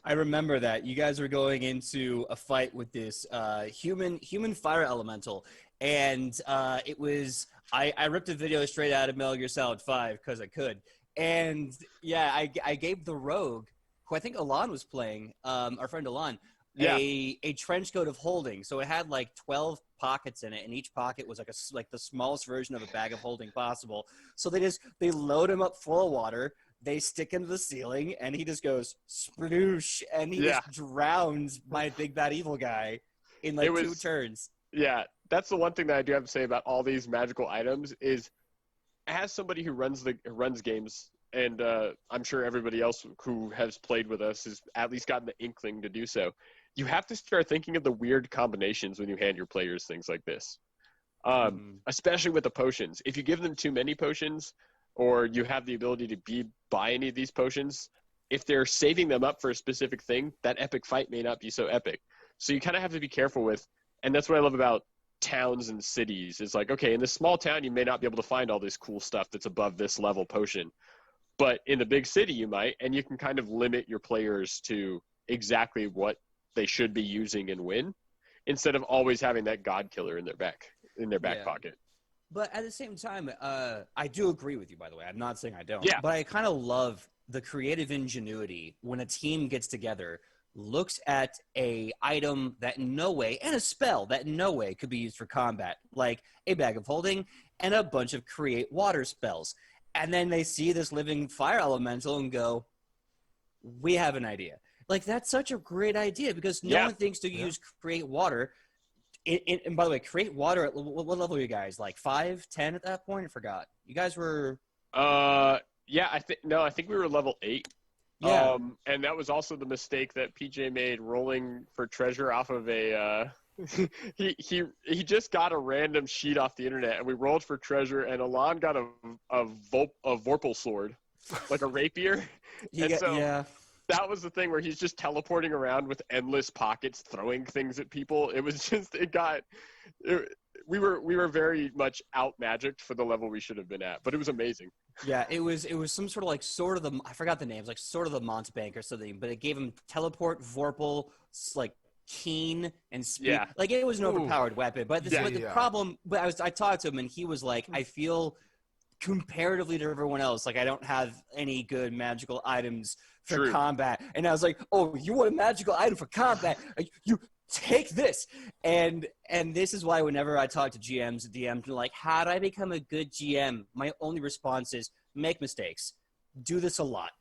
I remember that. You guys were going into a fight with this human fire elemental, and it was I ripped a video straight out of Metal Gear Solid 5 because I could. And yeah, I gave the rogue, who I think Alon was playing, our friend Alon, a trench coat of holding. So it had like 12 pockets in it, and each pocket was like the smallest version of a bag of holding possible. So they load him up full of water, they stick him to the ceiling, and he just goes sploosh, and he just drowns my big bad evil guy in like 2 turns. Yeah, that's the one thing that I do have to say about all these magical items is, as somebody who runs games, and I'm sure everybody else who has played with us has at least gotten the inkling to do so, you have to start thinking of the weird combinations when you hand your players things like this. Especially with the potions. If you give them too many potions, or you have the ability to buy any of these potions, if they're saving them up for a specific thing, that epic fight may not be so epic. So you kind of have to be careful with, and that's what I love about towns and cities. It's like, okay, in this small town, you may not be able to find all this cool stuff that's above this level potion. But in the big city, you might, and you can kind of limit your players to exactly what they should be using and win, instead of always having that god killer in their back pocket. But at the same time, I do agree with you, by the way. I'm not saying I don't. Yeah. But I kind of love the creative ingenuity when a team gets together, looks at a item that in no way, and a spell that in no way could be used for combat, like a bag of holding and a bunch of create water spells. And then they see this living fire elemental and go, we have an idea. Like, that's such a great idea, because no one thinks to use create water. And by the way, create water, at what level are you guys? Like 5, 10 at that point? I forgot. You guys were... I think we were level 8. Yeah. And that was also the mistake that PJ made, rolling for treasure off of a... he just got a random sheet off the internet, and we rolled for treasure, and Alon got a Vorpal sword, like a rapier. That was the thing where he's just teleporting around with endless pockets, throwing things at people. It was just, we were very much out magicked for the level we should have been at, but it was amazing. Yeah, it was some sort of the, I forgot the names, like sort of the Montbank or something, but it gave him teleport, Vorpal, like keen and speed. Yeah. Like, it was an overpowered weapon, but the problem, but I talked to him, and he was like, I feel comparatively to everyone else, like, I don't have any good magical items for combat. And I was like, oh, you want a magical item for combat? You take this. And this is why whenever I talk to GMs and DMs, they're like, how do I become a good GM? My only response is make mistakes. Do this a lot.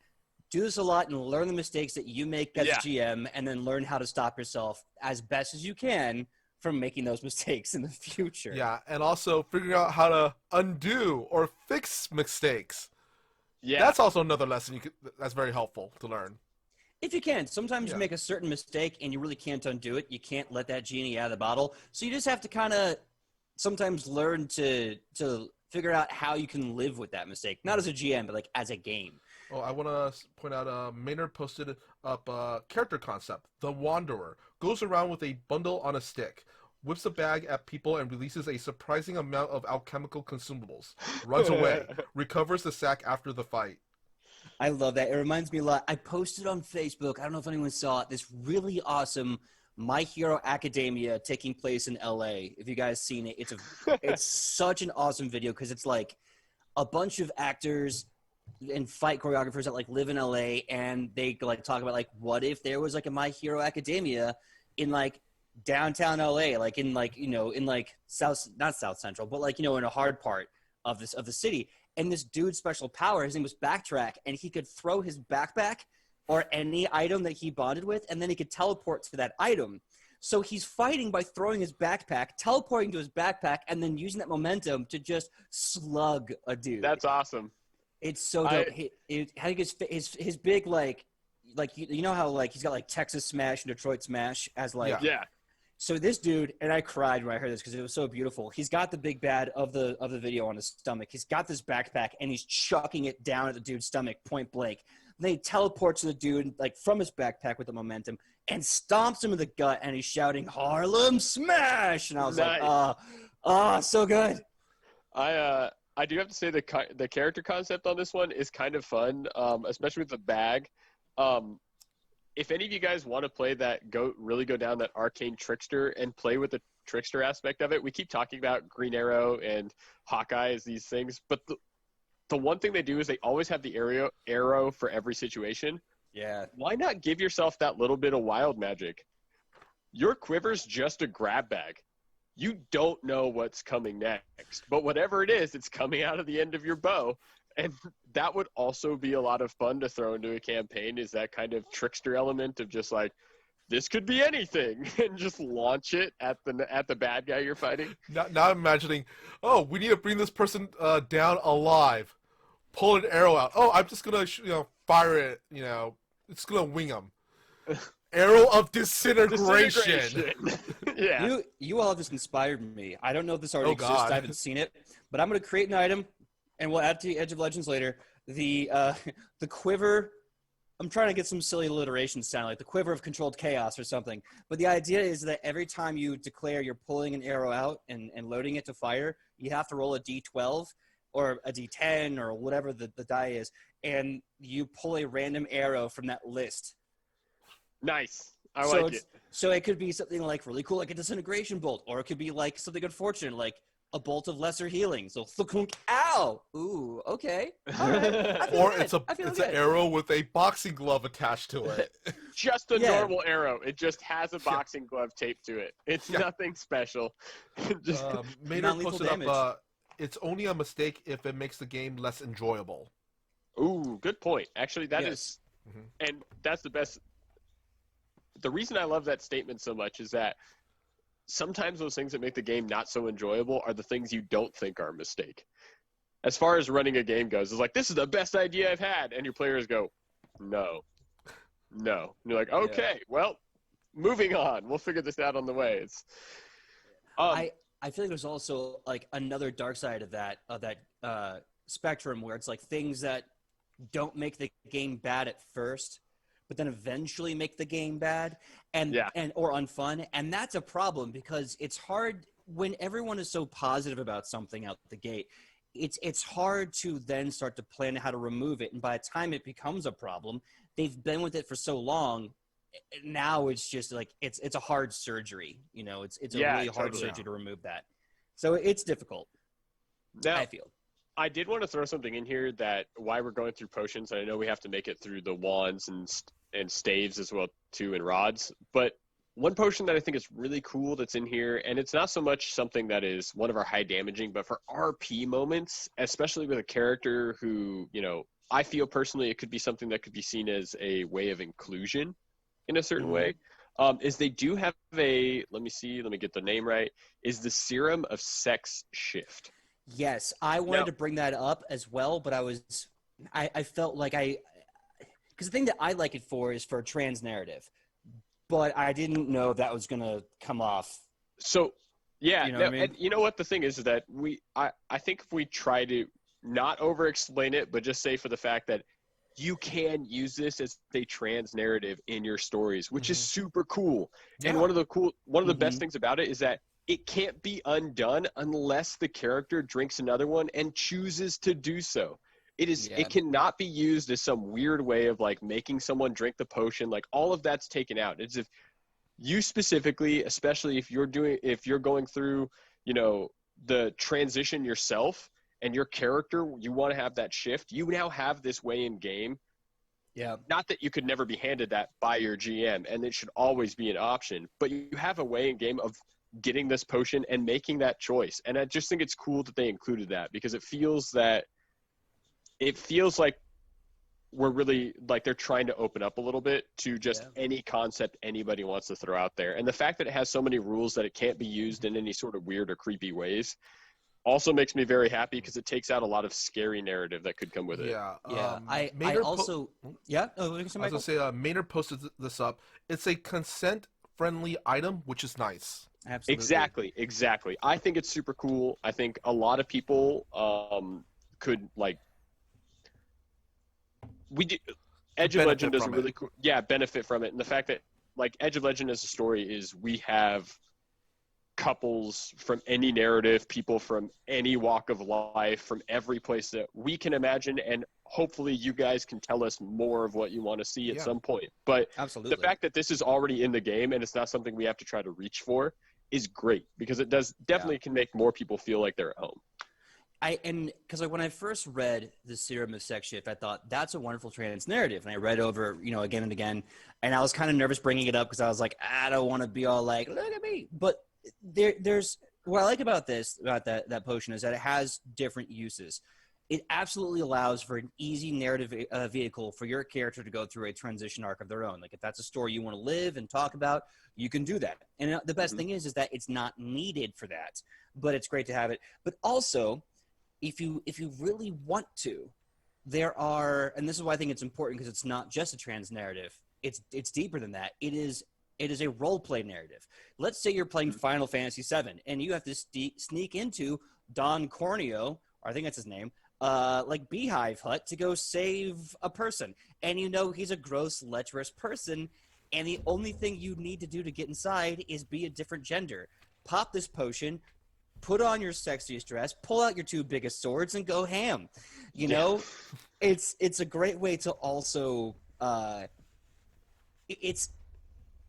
And learn the mistakes that you make as a GM, and then learn how to stop yourself as best as you can from making those mistakes in the future. Yeah, and also figuring out how to undo or fix mistakes. Yeah, that's also another lesson that's very helpful to learn. If you can. Sometimes you make a certain mistake and you really can't undo it. You can't let that genie out of the bottle. So you just have to kind of sometimes learn to figure out how you can live with that mistake. Not as a GM, but like as a game. Oh, I want to point out, Maynard posted up a character concept. The Wanderer goes around with a bundle on a stick, whips a bag at people, and releases a surprising amount of alchemical consumables. Runs away, recovers the sack after the fight. I love that. It reminds me a lot. I posted on Facebook, I don't know if anyone saw it, this really awesome My Hero Academia taking place in LA. If you guys seen it, it's such an awesome video, because it's like a bunch of actors and fight choreographers that like live in LA, and they like talk about like what if there was like a My Hero Academia in like downtown LA, like in like in like not South Central, but like in a hard part of the city. And this dude's special power, his name was Backtrack, and he could throw his backpack or any item that he bonded with, and then he could teleport to that item. So he's fighting by throwing his backpack, teleporting to his backpack, and then using that momentum to just slug a dude. That's awesome. It's so dope. How he gets his big like how like he's got like Texas Smash and Detroit Smash as like yeah. So this dude, and I cried when I heard this because it was so beautiful. He's got the big bad of the video on his stomach. He's got this backpack and he's chucking it down at the dude's stomach point blank. Then he teleports to the dude like from his backpack with the momentum and stomps him in the gut, and he's shouting Harlem Smash, and I was like, so good. I do have to say the character concept on this one is kind of fun, especially with the bag. If any of you guys want to play that, really go down that arcane trickster and play with the trickster aspect of it. We keep talking about Green Arrow and Hawkeye as these things, but the one thing they do is they always have the arrow for every situation. Yeah. Why not give yourself that little bit of wild magic? Your quiver's just a grab bag. You don't know what's coming next, but whatever it is, it's coming out of the end of your bow. And that would also be a lot of fun to throw into a campaign, is that kind of trickster element of just like, this could be anything, and just launch it at the bad guy you're fighting. Now I'm imagining, we need to bring this person down alive. Pull an arrow out. I'm just gonna fire it. It's gonna wing him. Arrow of disintegration. Yeah. You all have just inspired me. I don't know if this already exists. God. I haven't seen it, but I'm gonna create an item, and we'll add to the Edge of Legends later. The quiver. I'm trying to get some silly alliteration sound, like the quiver of controlled chaos or something. But the idea is that every time you declare you're pulling an arrow out and loading it to fire, you have to roll a d12 or a d10 or whatever the die is, and you pull a random arrow from that list. Nice. I like it. So it could be something like really cool, like a disintegration bolt, or it could be like something unfortunate, like a bolt of lesser healing. So ow! Ooh, okay. All right. Or it's an arrow with a boxing glove attached to it. Just a normal arrow. It just has a boxing glove taped to it. It's nothing special. Maynard posted up, it's only a mistake if it makes the game less enjoyable. Ooh, good point. Actually, that is, and that's the best. The reason I love that statement so much is that sometimes those things that make the game not so enjoyable are the things you don't think are a mistake. As far as running a game goes, it's like, this is the best idea I've had. And your players go, no. And you're like, okay, well, moving on. We'll figure this out on the way. It's, I feel like there's also like another dark side of that spectrum where it's like things that don't make the game bad at first, but then eventually make the game bad and or unfun. And that's a problem because it's hard when everyone is so positive about something out the gate. It's hard to then start to plan how to remove it. And by the time it becomes a problem, they've been with it for so long. Now it's just like, it's a hard surgery. It's a really hard surgery to remove that. So it's difficult. Now, I feel. I did want to throw something in here that why we're going through potions. I know we have to make it through the wands and staves as well too, and rods. But one potion that I think is really cool that's in here, and it's not so much something that is one of our high damaging, but for RP moments, especially with a character who, I feel personally it could be something that could be seen as a way of inclusion in a certain way. Is they do have let me get the name right, is the Serum of Sex Shift. Yes, I wanted to bring that up as well, but I felt like because the thing that I like it for is for a trans narrative, but I didn't know that was going to come off. So, yeah, what I mean? And you know what the thing is that I think if we try to not over-explain it, but just say for the fact that you can use this as a trans narrative in your stories, which is super cool. Yeah. And one of the best things about it is that it can't be undone unless the character drinks another one and chooses to do so. It cannot be used as some weird way of like making someone drink the potion. Like all of that's taken out. It's if you specifically, especially if you're going through, the transition yourself, and your character, you want to have that shift, you now have this way in game. Yeah. Not that you could never be handed that by your GM, and it should always be an option, but you have a way in game of getting this potion and making that choice. And I just think it's cool that they included that, because it feels like we're really, like, they're trying to open up a little bit to just any concept anybody wants to throw out there. And the fact that it has so many rules that it can't be used in any sort of weird or creepy ways also makes me very happy, because it takes out a lot of scary narrative that could come with it. Yeah. Yeah. I Maynard also yeah. Oh, what were you I was gonna say, Maynard posted this up. It's a consent-friendly item, which is nice. Absolutely. Exactly. I think it's super cool. I think a lot of people could, like, Edge of Legend does a really cool benefit from it. And the fact that, like, Edge of Legend as a story is, we have couples from any narrative, people from any walk of life, from every place that we can imagine, and hopefully you guys can tell us more of what you want to see at some point. But absolutely, the fact that this is already in the game and it's not something we have to try to reach for is great, because it does definitely can make more people feel like they're at home. Because like when I first read the Serum of Sex Shift, I thought that's a wonderful trans narrative, and I read over, again and again, and I was kind of nervous bringing it up because I was like, I don't want to be all like, look at me. But there's what I like about that potion is that it has different uses. It absolutely allows for an easy narrative vehicle for your character to go through a transition arc of their own. Like, if that's a story you want to live and talk about, you can do that. And the best thing is that it's not needed for that, but it's great to have it. But also, if you really want to, there are, and this is why I think it's important, because it's not just a trans narrative. It's deeper than that. It is a role play narrative. Let's say you're playing Final Fantasy VII, and you have to sneak into Don Corneo, or I think that's his name, like Beehive Hut, to go save a person. And he's a gross, lecherous person, and the only thing you need to do to get inside is be a different gender. Pop this potion, put on your sexiest dress, pull out your two biggest swords, and go ham. It's a great way to also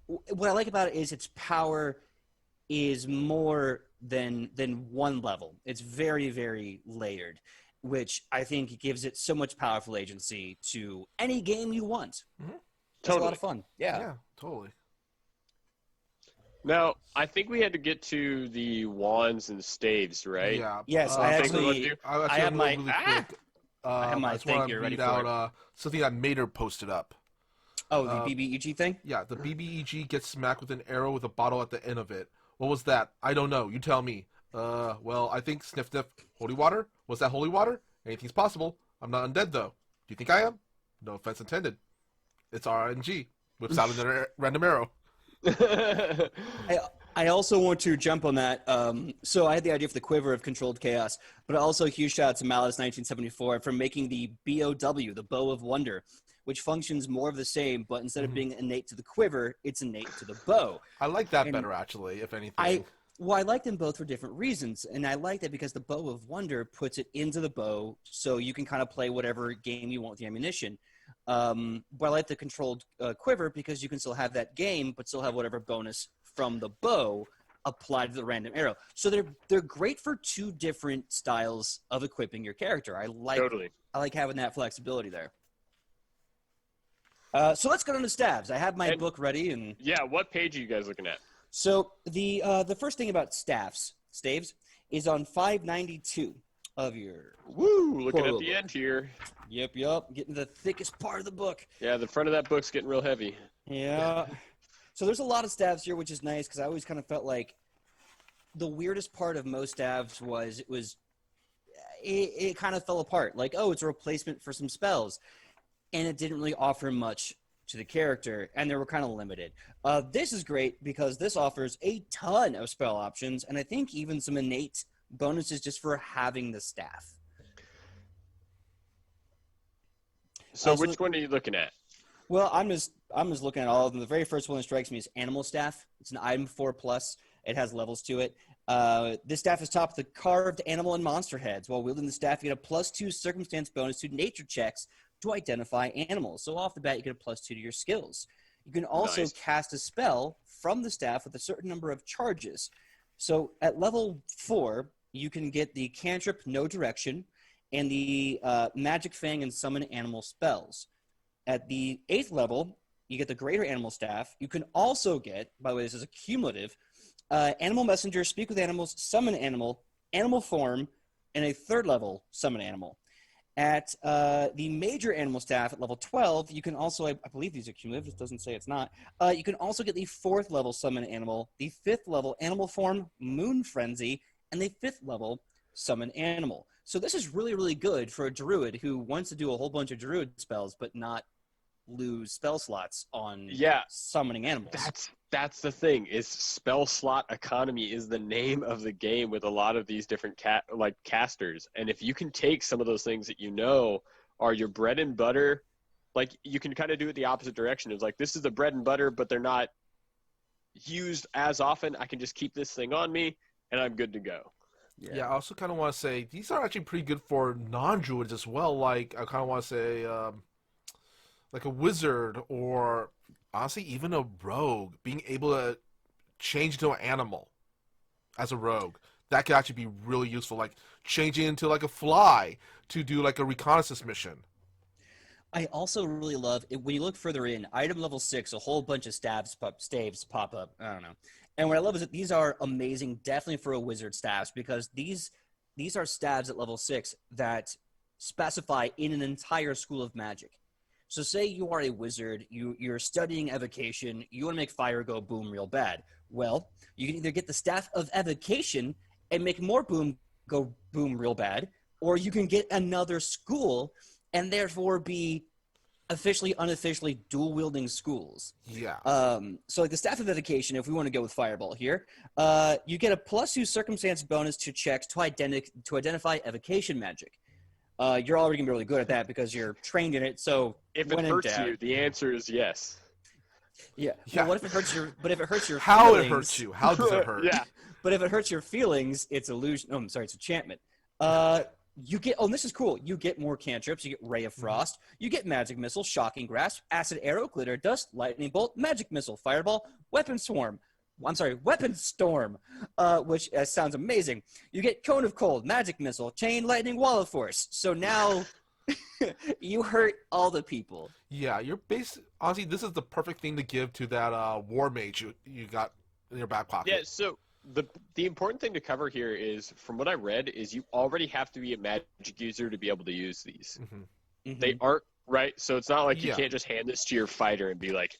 what I like about it is its power is more than one level. It's very, very layered, which I think gives it so much powerful agency to any game you want. Mm-hmm. It's a lot of fun. Yeah, totally. Now, I think we had to get to the wands and staves, right? Yeah. Yes, I have my thank you ready for something that Mater posted up. Oh, the BBEG thing? Yeah, the BBEG gets smacked with an arrow with a bottle at the end of it. What was that? I don't know. You tell me. Well, I think sniff sniff holy water. Was that holy water? Anything's possible. I'm not undead though. Do you think I am? No offense intended. It's RNG. Whips out another random arrow. I also want to jump on that. So I had the idea for the Quiver of Controlled Chaos, but also a huge shout out to Malice 1974 for making the BOW, the Bow of Wonder, which functions more of the same, but instead of being innate to the quiver, it's innate to the bow. I like that better, actually, if anything. I like them both for different reasons, and I like that because the Bow of Wonder puts it into the bow, so you can kind of play whatever game you want with the ammunition. But I like the controlled quiver because you can still have that game, but still have whatever bonus from the bow applied to the random arrow. So they're great for two different styles of equipping your character. I like having that flexibility there. So let's get on to Staves. I have my book ready, and what page are you guys looking at? So the first thing about Staves is on 592 of your. Woo! Looking at the end here. Yep. Getting the thickest part of the book. Yeah, the front of that book's getting real heavy. Yeah. So there's a lot of Staves here, which is nice because I always kind of felt like the weirdest part of most Staves was it kind of fell apart. Like, oh, it's a replacement for some spells. And it didn't really offer much to the character, and they were kind of limited. This is great because this offers a ton of spell options, and I think even some innate bonuses just for having the staff. So which one are you looking at? Well, I'm just looking at all of them. The very first one that strikes me is Animal Staff. It's an item 4+. It has levels to it. This staff is topped with carved animal and monster heads. While wielding the staff, you get a +2 circumstance bonus to nature checks to identify animals. So off the bat, you get a +2 to your skills. You can also cast a spell from the staff with a certain number of charges. So at level 4, you can get the cantrip No Direction and the Magic Fang and Summon Animal spells. At the 8th level, you get the Greater Animal Staff. You can also get, by the way, this is a cumulative, Animal Messenger, Speak with Animals, Summon Animal, Animal Form, and a 3rd level Summon Animal. At the Major Animal Staff at level 12, you can also, I believe these are cumulative, it doesn't say it's not, you can also get the 4th level Summon Animal, the 5th level Animal Form, Moon Frenzy, and the 5th level Summon Animal. So this is really, really good for a druid who wants to do a whole bunch of druid spells, but not lose spell slots on summoning animals. That's the thing, is spell slot economy is the name of the game with a lot of these different casters. And if you can take some of those things that you know are your bread and butter, like you can kind of do it the opposite direction. It's like, this is the bread and butter, but they're not used as often. I can just keep this thing on me and I'm good to go. Yeah, I also kind of want to say these are actually pretty good for non-druids as well. Like, I kind of want to say, like a wizard, or honestly even a rogue, being able to change into an animal as a rogue. That could actually be really useful, like changing into like a fly to do like a reconnaissance mission. I also really love it when you look further in, item level 6, a whole bunch of staves pop up. I don't know. And what I love is that these are amazing, definitely for a wizard staves, because these are staves at level 6 that specify in an entire school of magic. So say you are a wizard, you're studying evocation, you want to make fire go boom real bad. Well, you can either get the Staff of Evocation and make more boom go boom real bad, or you can get another school and therefore be officially, unofficially dual-wielding schools. Yeah. So like the Staff of Evocation, if we want to go with Fireball here, you get a +2 circumstance bonus to checks to identify evocation magic. You're already going to be really good at that because you're trained in it, so if it hurts you, the answer is yes. Yeah. Well, what if it hurts your? But if it hurts your how feelings, it hurts you? How does it hurt? Yeah. But if it hurts your feelings, it's illusion. Oh, I'm sorry, it's enchantment. You get. Oh, and this is cool. You get more cantrips. You get Ray of Frost. You get Magic Missile, Shocking Grasp, Acid Arrow, Glitter Dust, Lightning Bolt, Magic Missile, Fireball, Weapon Storm, which sounds amazing. You get Cone of Cold, Magic Missile, Chain Lightning, Wall of Force. So now you hurt all the people. Yeah, honestly, this is the perfect thing to give to that war mage you got in your back pocket. Yeah, so the important thing to cover here is, from what I read, is you already have to be a magic user to be able to use these. Mm-hmm. Mm-hmm. They aren't, right? So it's not like you can't just hand this to your fighter and be like,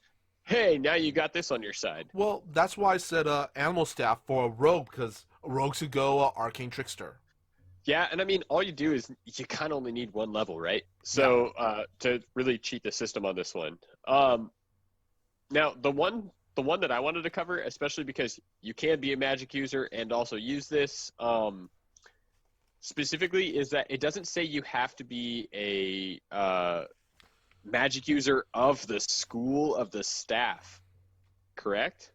hey, now you got this on your side. Well, that's why I said animal staff for a rogue, because a rogue should go arcane trickster. Yeah, and I mean, all you do is you kind of only need one level, right? So to really cheat the system on this one. Now, the one that I wanted to cover, especially because you can be a magic user and also use this, specifically, is that it doesn't say you have to be a magic user of the school of the staff, correct?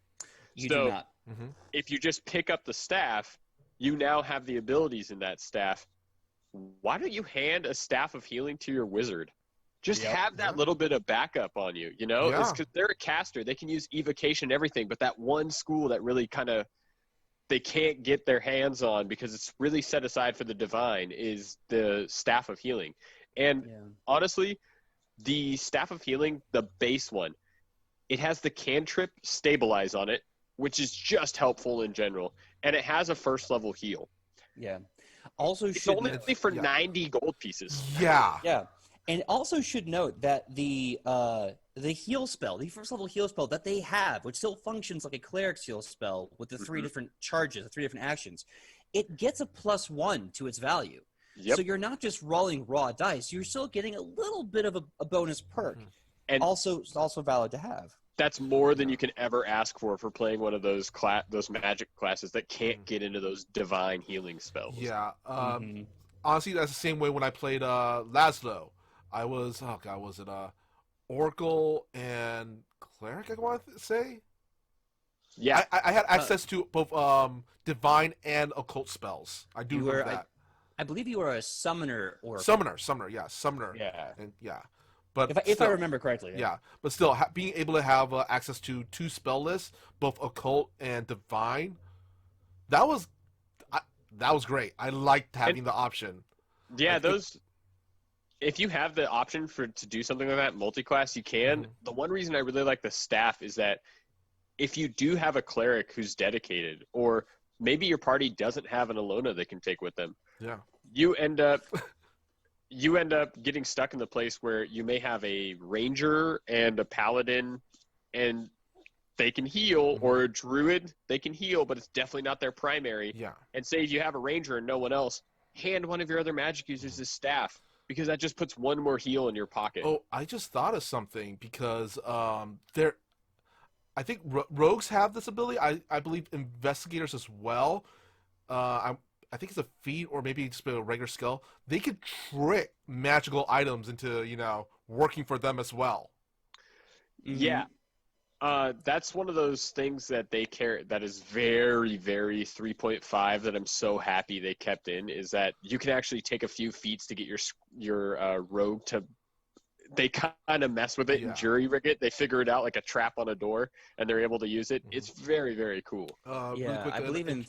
You do not. Mm-hmm. If you just pick up the staff, you now have the abilities in that staff. Why don't you hand a Staff of Healing to your wizard? Just have that little bit of backup on you, you know? Yeah. It's because they're a caster. They can use evocation and everything, but that one school that really kind of they can't get their hands on because it's really set aside for the divine is the Staff of Healing. And honestly, the Staff of Healing, the base one, it has the cantrip Stabilize on it, which is just helpful in general. And it has a first level heal. Yeah. Also, it's only for 90 gold pieces. Yeah. Yeah. And also should note that the heal spell, the first level heal spell that they have, which still functions like a cleric's heal spell with the 3 different charges, the 3 different actions, it gets a +1 to its value. Yep. So you're not just rolling raw dice; you're still getting a little bit of a bonus perk. And it's also valid to have. That's more than you can ever ask for playing one of those magic classes that can't get into those divine healing spells. Yeah. Honestly, that's the same way when I played Laszlo. I was, was it Oracle and Cleric, I want to say? Yeah. I had access to both divine and occult spells. I do remember that. I believe you were a summoner or Summoner. Yeah. And, but if I remember correctly. Yeah. But still, being able to have access to 2 spell lists, both occult and divine, that was that was great. I liked having the option. Yeah, I think- those. If you have the option to do something like that multi-class, you can. Mhm. The one reason I really like the staff is that if you do have a cleric who's dedicated, or maybe your party doesn't have an Alona they can take with them, Yeah. you end up getting stuck in the place where you may have a ranger and a paladin, and they can heal, or a druid, they can heal, but it's definitely not their primary. Yeah. And say you have a ranger and no one else, hand one of your other magic users his staff, because that just puts one more heal in your pocket. Oh, I just thought of something because there, I think rogues have this ability. I believe investigators as well. I think it's a feat or maybe just a regular skill. They could trick magical items into working for them as well. Yeah. That's one of those things that they care that is very, very 3.5 that I'm so happy they kept in, is that you can actually take a few feats to get your rogue to. They kind of mess with it and jury rig it. They figure it out like a trap on a door, and they're able to use it. It's very, very cool. Really quick, I believe in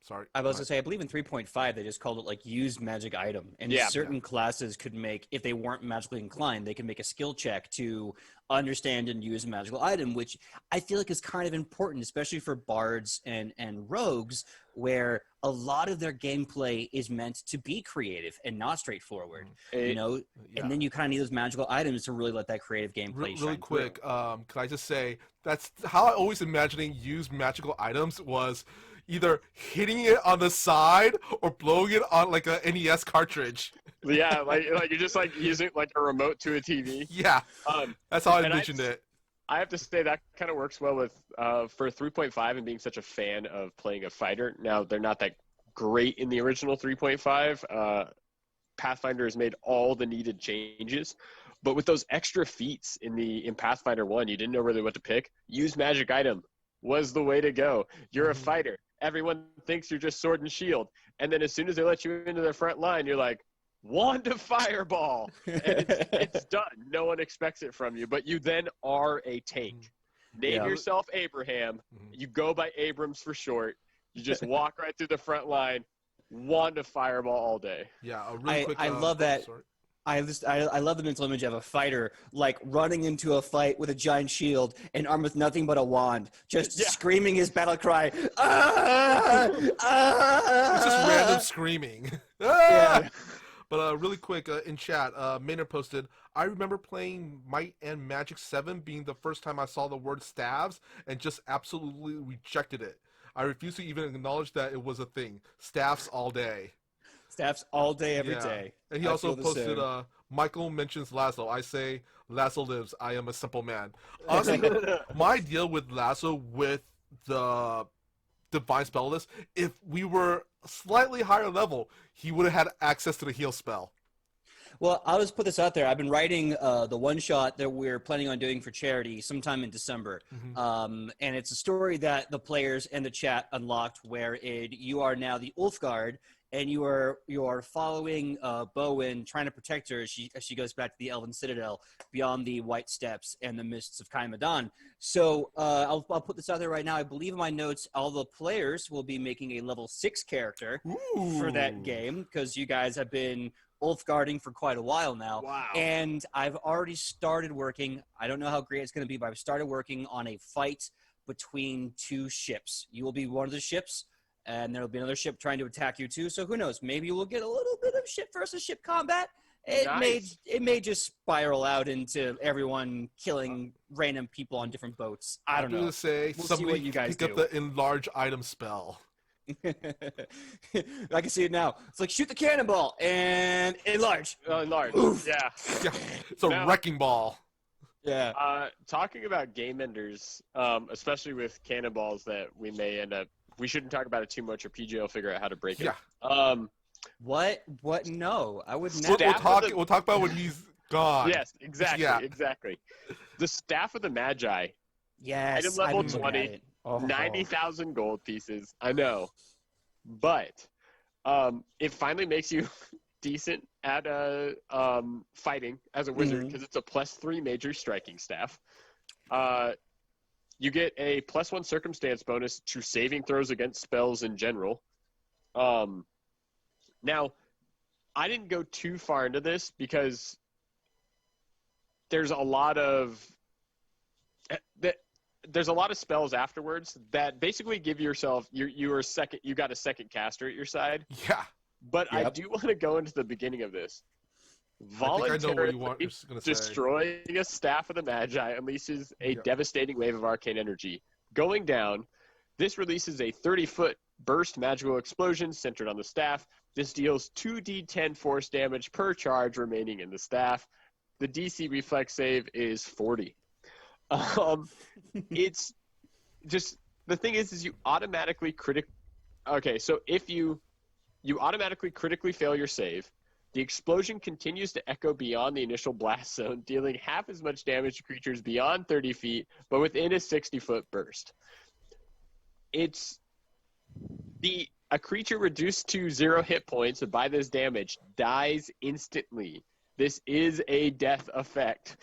sorry. I was gonna say, I believe in 3.5 they just called it like used magic item, and certain classes could make, if they weren't magically inclined, they could make a skill check to understand and use a magical item, which I feel like is kind of important, especially for bards and rogues, where a lot of their gameplay is meant to be creative and not straightforward. And then you kind of need those magical items to really let that creative gameplay shine really quick. through. Can I just say that's how I always imagining used magical items was either hitting it on the side or blowing it on like a NES cartridge. Yeah, like you're just like using like a remote to a TV. Yeah, that's how I envisioned it. I have to say that kind of works well with for 3.5 and being such a fan of playing a fighter. Now they're not that great in the original 3.5. Pathfinder has made all the needed changes, but with those extra feats in Pathfinder 1, you didn't know really what to pick. Use magic item was the way to go. You're a fighter. Everyone thinks you're just sword and shield, and then as soon as they let you into their front line, you're like, Wanda Fireball, and it's done. No one expects it from you, but you then are a tank. Name yourself Abraham. You go by Abrams for short. You just walk right through the front line. Wanda Fireball all day. Yeah, a really quick. I love that. Sorry. I love the mental image of a fighter like running into a fight with a giant shield and armed with nothing but a wand, just screaming his battle cry. Ah! Ah! It's just random screaming. Yeah. But really quick, in chat, Maynard posted, I remember playing Might and Magic 7 being the first time I saw the word staves and just absolutely rejected it. I refuse to even acknowledge that it was a thing. Staffs all day. Staffs all day, every day. And he also posted, Michael mentions Lasso. I say, Lasso lives. I am a simple man. Honestly, my deal with Lasso with the Divine Spell list, if we were slightly higher level, he would have had access to the heal spell. Well, I'll just put this out there. I've been writing the one-shot that we're planning on doing for charity sometime in December. And it's a story that the players and the chat unlocked where you are now the Ulfgard, and you are following Bowen, trying to protect her as she goes back to the Elven Citadel beyond the White Steppes and the mists of Kaimadan. So I'll put this out there right now. I believe in my notes, all the players will be making a level 6 character for that game, because you guys have been Ulfguarding for quite a while now. Wow. And I've already started working. I don't know how great it's going to be, but I've started working on a fight between two ships. You will be one of the ships, and there will be another ship trying to attack you too. So who knows? Maybe we'll get a little bit of ship versus ship combat. It may just spiral out into everyone killing random people on different boats. I don't know. I'm gonna say We'll see somebody what you guys pick up do. the enlarge item spell. I can see it now. It's like shoot the cannonball and enlarge. Enlarge. Oof. Yeah. Yeah, it's a Now- wrecking ball. Yeah. Talking about game enders, especially with cannonballs that we may end up. We shouldn't talk about it too much, or PJ will figure out how to break it. Yeah. What? No, I would We'll never. we'll talk about when he's gone. Yes, exactly, Yeah. exactly. The Staff of the Magi, Yes. Item level I've been looking 20, at it. Oh. 90,000 gold pieces. I know, but it finally makes you decent at fighting as a wizard, because it's a +3 major striking staff. You get a +1 circumstance bonus to saving throws against spells in general. Now, I didn't go too far into this because there's a lot of spells afterwards that basically give yourself you got a second caster at your side. Yeah. But I Yep. do want to go into the beginning of this. I think I know what you're Voluntarily going to say. destroying a staff of the Magi unleashes a Yeah. devastating wave of arcane energy. Going down, this releases a 30-foot burst magical explosion centered on the staff. This deals 2d10 force damage per charge remaining in the staff. The DC reflex save is 40. It's just the thing is you automatically Okay, so if you automatically critically fail your save, the explosion continues to echo beyond the initial blast zone, dealing half as much damage to creatures beyond 30 feet, but within a 60-foot burst. A creature reduced to 0 hit points by this damage dies instantly. This is a death effect.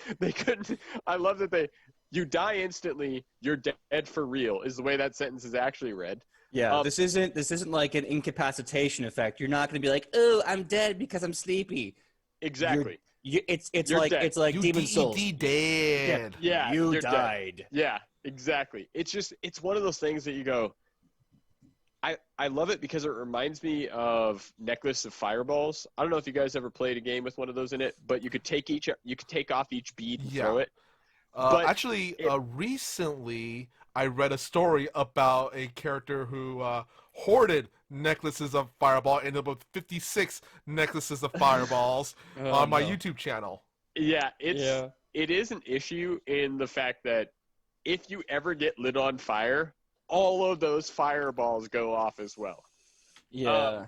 I love that you die instantly, you're dead for real, is the way that sentence is actually read. Yeah, this isn't like an incapacitation effect. You're not going to be like, "Oh, I'm dead because I'm sleepy." Exactly. It's You're like dead. it's like You Demon Souls. dead. Yeah, You you're dead. died. Yeah, exactly. It's one of those things that you go, I love it because it reminds me of Necklace of Fireballs. I don't know if you guys ever played a game with one of those in it, but you could take off each bead and throw it. But Actually, recently I read a story about a character who hoarded necklaces of Fireball, ended up with 56 necklaces of Fireballs on my YouTube channel. Yeah, it is an issue in the fact that if you ever get lit on fire, all of those fireballs go off as well. Yeah.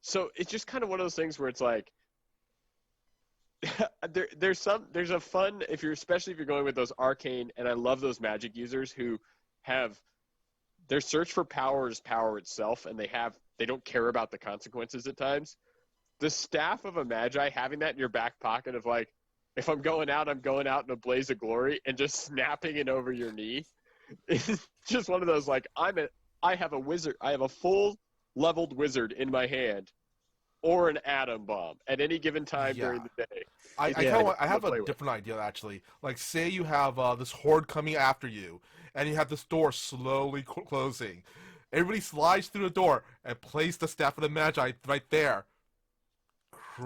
So it's just kind of one of those things where it's like there's a fun especially if you're going with those arcane, and I love those magic users who have their search for power is power itself, and they don't care about the consequences at times. The staff of a Magi, having that in your back pocket of like, if I'm going out in a blaze of glory, and just snapping it over your knee. It's just one of those like I have a full leveled wizard in my hand, or an atom bomb at any given time during the day. I have a different idea actually. Like, say you have this horde coming after you, and you have this door slowly closing. Everybody slides through the door and place the staff of the Magi right there.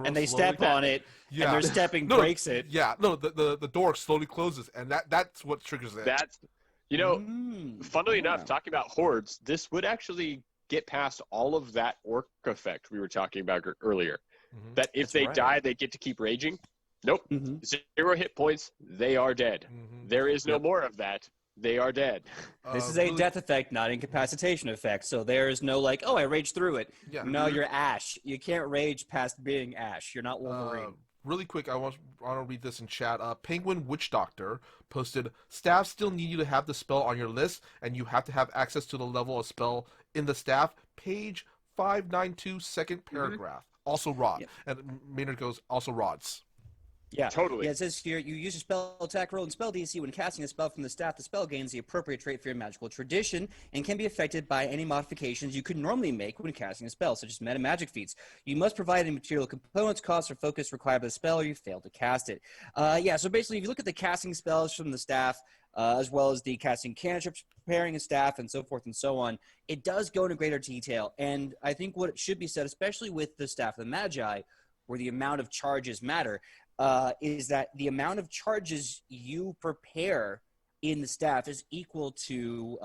And they step on it, and their stepping breaks it. Yeah, no, the door slowly closes, and that's what triggers it. Funnily enough, talking about hordes, this would actually get past all of that orc effect we were talking about earlier. Mm-hmm. That if they die, they get to keep raging. Nope. Mm-hmm. 0 hit points, they are dead. Mm-hmm. There is no more of that. They are dead. This is a death effect, not incapacitation effect. So there is no like, oh, I raged through it. Yeah. No, you're Ash. You can't rage past being Ash. You're not Wolverine. Really quick, I want to read this in chat. Penguin Witch Doctor posted, staff still need you to have the spell on your list, and you have to have access to the level of spell in the staff. Page 592, second paragraph. Mm-hmm. Also rod. Yeah. And Maynard goes, also rods. Yeah, totally. Yeah, it says here, you use a spell attack roll and spell DC when casting a spell from the staff. The spell gains the appropriate trait for your magical tradition and can be affected by any modifications you could normally make when casting a spell, such as meta magic feats. You must provide any material components, costs, or focus required by the spell, or you fail to cast it. So basically, if you look at the casting spells from the staff, as well as the casting cantrips, preparing a staff, and so forth and so on, it does go into greater detail. And I think what should be said, especially with the Staff of the Magi, where the amount of charges matter, is that the amount of charges you prepare in the staff is equal to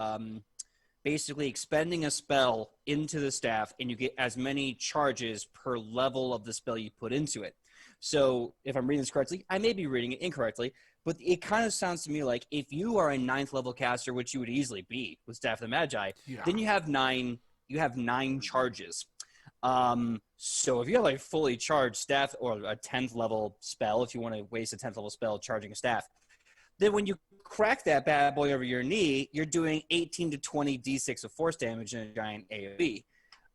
basically expending a spell into the staff, and you get as many charges per level of the spell you put into it. So if I'm reading this correctly, I may be reading it incorrectly, but it kind of sounds to me like if you are a 9th level caster, which you would easily be with Staff of the Magi, then you have nine charges. So if you have a fully charged staff or a 10th level spell, if you want to waste a 10th level spell charging a staff, then when you crack that bad boy over your knee, you're doing 18 to 20 d6 of force damage in a giant AoE,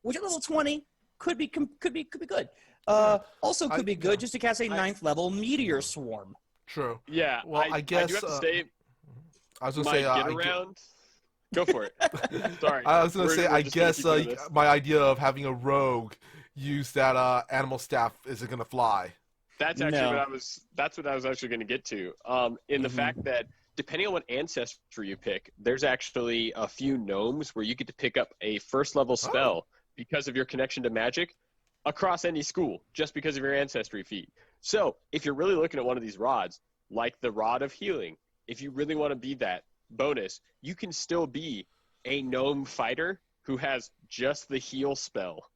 which at level 20 could be good. Also could be good just to cast a 9th level meteor swarm. True. Yeah. Well, I guess I do have to say, I was going to say, get around. Go for it. Sorry. I was gonna say, We're I just gonna guess keep doing this. my idea of having a rogue use that animal staff isn't gonna fly. That's actually No. what I was actually going to get to. In the Mhm. fact that depending on what ancestry you pick, there's actually a few gnomes where you get to pick up a first level spell because of your connection to magic across any school, just because of your ancestry feat. So if you're really looking at one of these rods, like the Rod of Healing, if you really want to be that bonus, you can still be a gnome fighter who has just the heal spell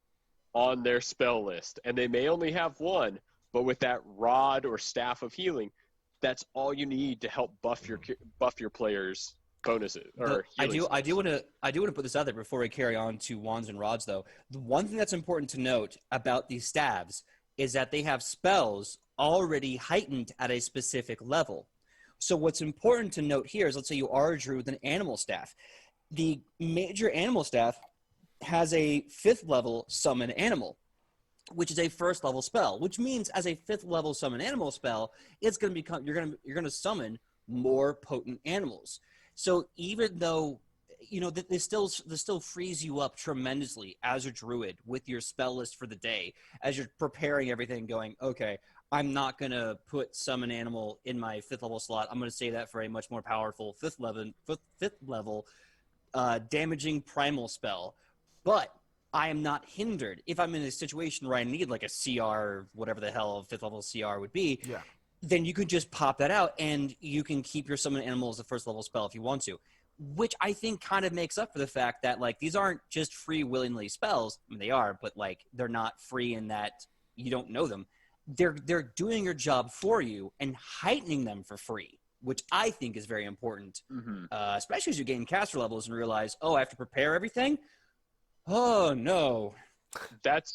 on their spell list, and they may only have one. But with that rod or staff of healing, that's all you need to help buff your players' bonuses or healing I do spells. want to put this out there before we carry on to wands and rods, though. The one thing that's important to note about these staves is that they have spells already heightened at a specific level. So what's important to note here is, let's say you are a druid with an animal staff. The major animal staff has a 5th level summon animal, which is a 1st level spell, which means as a 5th level summon animal spell, it's going to become you're going to summon more potent animals. So even though this still frees you up tremendously as a druid with your spell list for the day, as you're preparing everything, going, okay, I'm not going to put summon animal in my 5th level slot. I'm going to save that for a much more powerful 5th level damaging primal spell. But I am not hindered if I'm in a situation where I need like a CR, whatever the hell a 5th level CR would be. Yeah. Then you could just pop that out, and you can keep your summon animal as a 1st level spell if you want to, which I think kind of makes up for the fact that like these aren't just free willingly spells. I mean, they are, but like they're not free in that you don't know them. They're doing your job for you and heightening them for free, which I think is very important, especially as you gain caster levels and realize, oh, I have to prepare everything. Oh no. That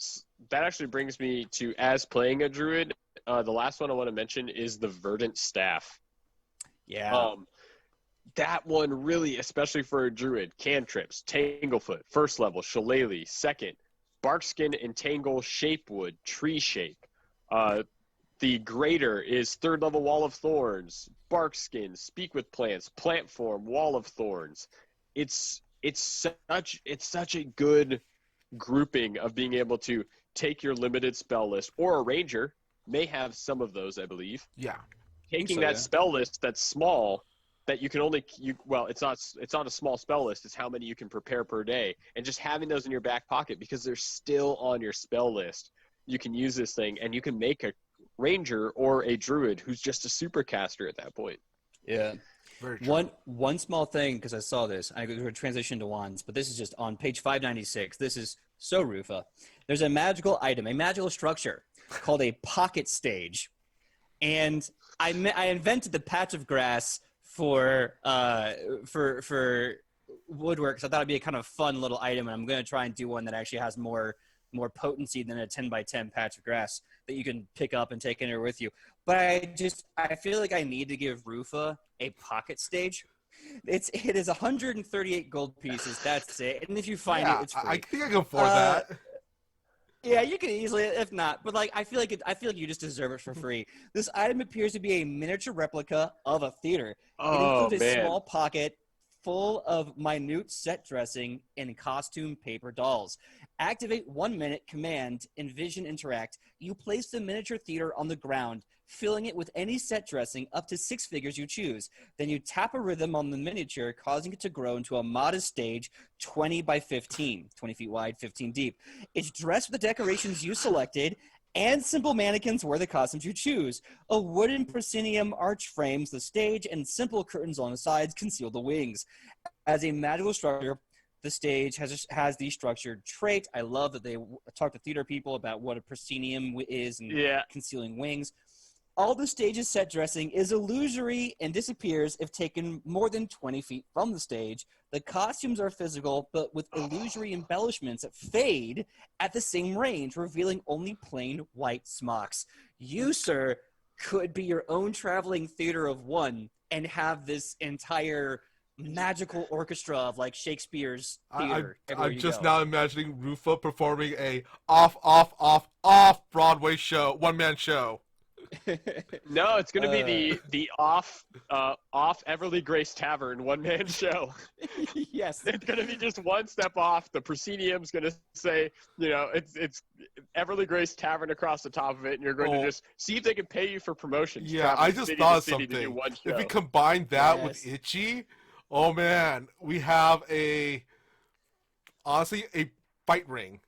actually brings me to, as playing a druid, the last one I want to mention is the Verdant Staff. Yeah. That one really, especially for a druid, cantrips, Tanglefoot, 1st level, Shillelagh, 2nd, Barkskin, Entangle, Shapewood, Tree Shape. The greater is 3rd level, Wall of Thorns, Barkskin, Speak with Plants, Plant Form, Wall of Thorns. It's such a good grouping of being able to take your limited spell list, or a ranger may have some of those, I believe. Yeah. Taking so, that yeah. spell list that's small, that you can only it's not a small spell list, it's how many you can prepare per day, and just having those in your back pocket because they're still on your spell list. You can use this thing, and you can make a ranger or a druid who's just a supercaster at that point. Yeah. Very true. One small thing, because I saw this, I going to transition to wands, but this is just on page 596. This is so Rufa. There's a magical item, a magical structure called a pocket stage, and I invented the patch of grass for woodwork. So I thought it'd be a kind of fun little item, and I'm going to try and do one that actually has more potency than a 10 by 10 patch of grass that you can pick up and take anywhere with you. But I feel like I need to give Rufa a pocket stage. It is 138 gold pieces. That's it. And if you find it, it's free. I think I can afford that. Yeah, you can easily, if not. But like, I feel like you just deserve it for free. This item appears to be a miniature replica of a theater. It includes a small pocket full of minute set dressing and costume paper dolls. Activate 1 minute command, Envision Interact. You place the miniature theater on the ground, filling it with any set dressing up to 6 figures you choose. Then you tap a rhythm on the miniature, causing it to grow into a modest stage 20 by 15, 20 feet wide, 15 deep. It's dressed with the decorations you selected, and simple mannequins wear the costumes you choose. A wooden proscenium arch frames the stage, and simple curtains on the sides conceal the wings. As a magical structure, the stage has the structured trait. I love that they talk to theater people about what a proscenium is and concealing wings. All the stage's set dressing is illusory and disappears if taken more than 20 feet from the stage. The costumes are physical, but with illusory embellishments that fade at the same range, revealing only plain white smocks. You, sir, could be your own traveling theater of one and have this entire magical orchestra of like Shakespeare's theater. I'm just now imagining Rufa performing a off Broadway show, one-man show. No, it's going to be the off Everly Grace Tavern one-man show. Yes. It's going to be just one step off. The proscenium's going to say, it's Everly Grace Tavern across the top of it, and you're going to just see if they can pay you for promotions. Yeah, I just city thought to of city to do something. one If we show. combine that with Yes. Itchy, oh man, we have honestly, a fight ring.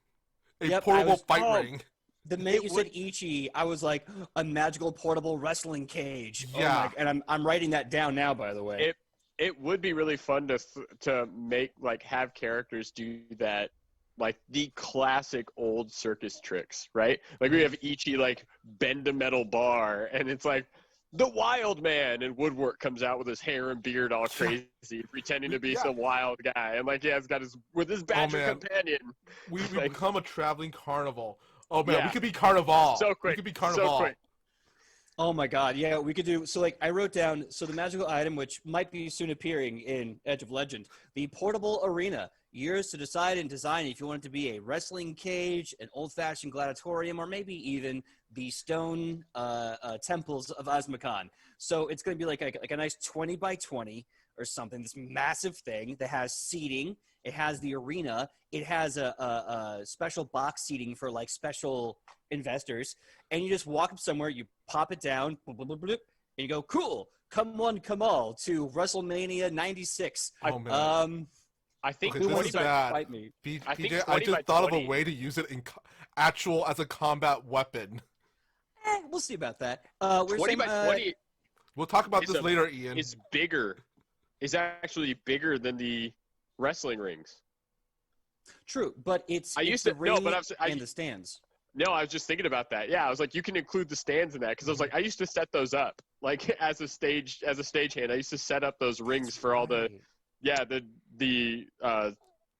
A Yep, portable fight ring. The minute you It said Ichi, I was like, a magical portable wrestling cage. Oh Yeah. my! And I'm writing that down now, by the way. It would be really fun to make, like, have characters do that, like the classic old circus tricks, right? Like we have Ichi like bend a metal bar, and it's like the wild man, and Woodwork comes out with his hair and beard all crazy, pretending to be some wild guy, and like he's got his badger companion. We Like, become a traveling carnival. Oh man, Yeah. we could be Carnival. So quick, We could be Carnival. so quick. Oh my god, yeah, we could do, so like I wrote down, so the magical item, which might be soon appearing in Edge of Legend, the portable arena, yours to decide and design if you want it to be a wrestling cage, an old-fashioned gladiatorium, or maybe even the stone temples of Azmokan. So it's going to be like a nice 20 by 20 or something, this massive thing that has seating, it has the arena, it has a special box seating for like special investors, and you just walk up somewhere, you pop it down, bloop, bloop, bloop, bloop, and you go, cool, come one, come all, to WrestleMania 96. Oh man. I think Okay, Who this wants is to bad. fight me? I think PJ, 20 I just by thought 20 of a way to use it in as a combat weapon. We'll see about that. We're 20 saying, by 20 We'll talk about It's this a- later, Ian. is actually bigger than the wrestling rings. True, but it's I it's used the to- no, ring but I- and the stands. No, I was just thinking about that. Yeah, I was like, you can include the stands in that, because I was like, I used to set those up, like as a stagehand. I used to set up those rings for all the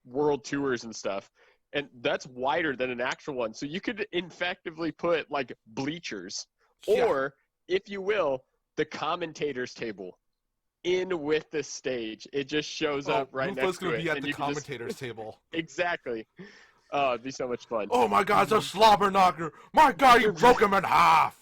world tours and stuff, and that's wider than an actual one. So you could effectively put like bleachers, or if you will, the commentators table in with the stage. It just shows up right Lufa's next to gonna it. be at and the you can just- commentators table. Exactly. Oh, it'd be so much fun. Oh my God, it's a slobber knocker! My God, you broke him in half!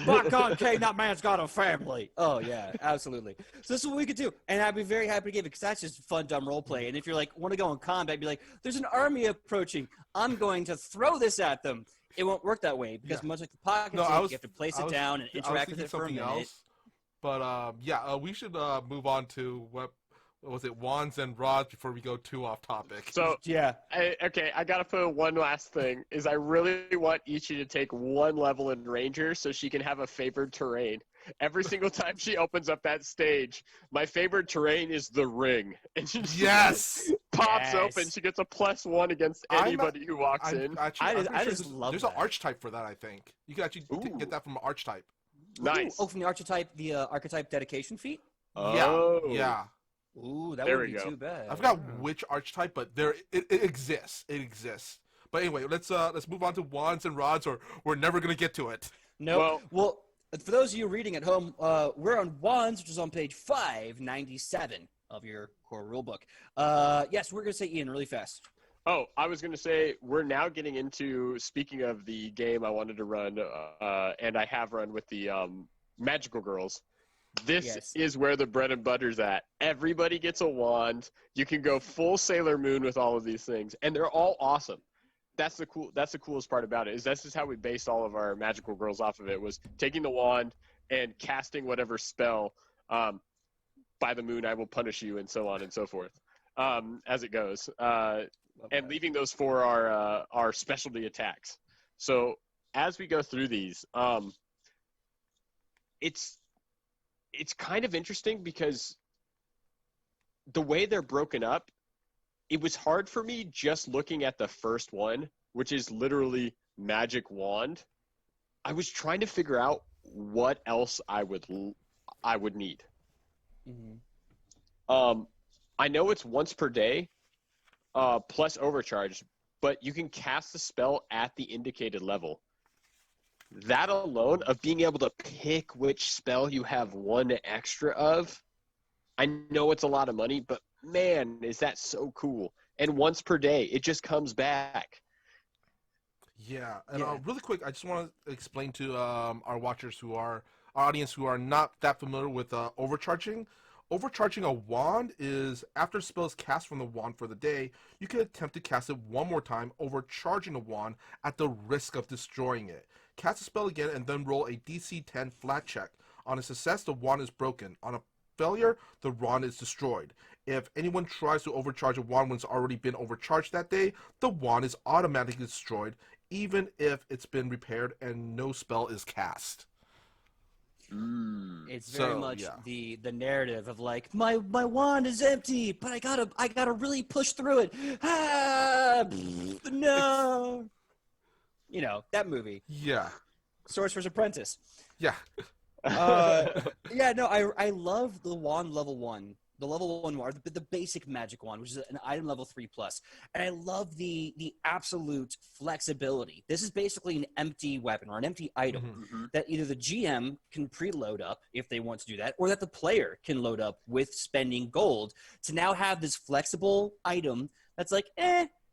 By God, K, that man's got a family. Oh yeah, absolutely. So this is what we could do, and I'd be very happy to give it, because that's just fun, dumb role play. And if you're like want to go in combat, be like, "There's an army approaching. I'm going to throw this at them." It won't work that way, because much like the pocket, No, you have to place it down and interact with it for a minute. But we should move on to what was it, wands and rods, before we go too off topic. So Yeah. I gotta put one last thing. Is I really want Ichi to take one level in Ranger so she can have a favored terrain. Every single time she opens up that stage, my favorite terrain is the ring, and she just Yes, pops Yes. open. She gets a +1 against anybody who walks in. I just love there's that. an archetype for that. I think you can actually get that from an archetype. Nice. Ooh, from the archetype dedication feat. Oh. Yeah. Ooh, that There wouldn't we be go. too bad. I forgot which archetype, but it exists. It exists. But anyway, let's move on to wands and rods, or we're never gonna get to it. No. Well, for those of you reading at home, we're on wands, which is on page 597 of your core rulebook. Yes, we're gonna say Ian really fast. Oh, I was going to say, we're now getting into, speaking of the game I wanted to run, and I have run with the Magical Girls. This is where the bread and butter's at. Everybody gets a wand. You can go full Sailor Moon with all of these things, and they're all awesome. That's the coolest part about it, is this is how we based all of our Magical Girls off of it, was taking the wand and casting whatever spell, by the moon I will punish you, and so on and so forth, as it goes. And leaving those for our specialty attacks. So as we go through these, it's kind of interesting, because the way they're broken up, it was hard for me just looking at the first one, which is literally Magic Wand. I was trying to figure out what else I would need. Mm-hmm. I know it's once per day, plus overcharge, but you can cast the spell at the indicated level. That alone, of being able to pick which spell you have one extra of, I know it's a lot of money, but man, is that so cool. And once per day, it just comes back. Yeah, and really quick, I just want to explain to our audience who are not that familiar with overcharging. Overcharging a wand is after spells cast from the wand for the day, you can attempt to cast it one more time, overcharging the wand at the risk of destroying it. Cast a spell again and then roll a DC 10 flat check. On a success, the wand is broken. On a failure, the wand is destroyed. If anyone tries to overcharge a wand when it's already been overcharged that day, the wand is automatically destroyed, even if it's been repaired and no spell is cast. It's very So, much yeah. the narrative of like my wand is empty, but I gotta really push through it. Ah, no, you know that movie, Yeah. Sorcerer's Apprentice. Yeah. Yeah, no, I love the wand level 1. The level 1 wand, the basic magic wand, which is an item level 3+. And I love the absolute flexibility. This is basically an empty weapon or an empty item Mm-hmm. that either the GM can preload up if they want to do that, or that the player can load up with spending gold to now have this flexible item that's like,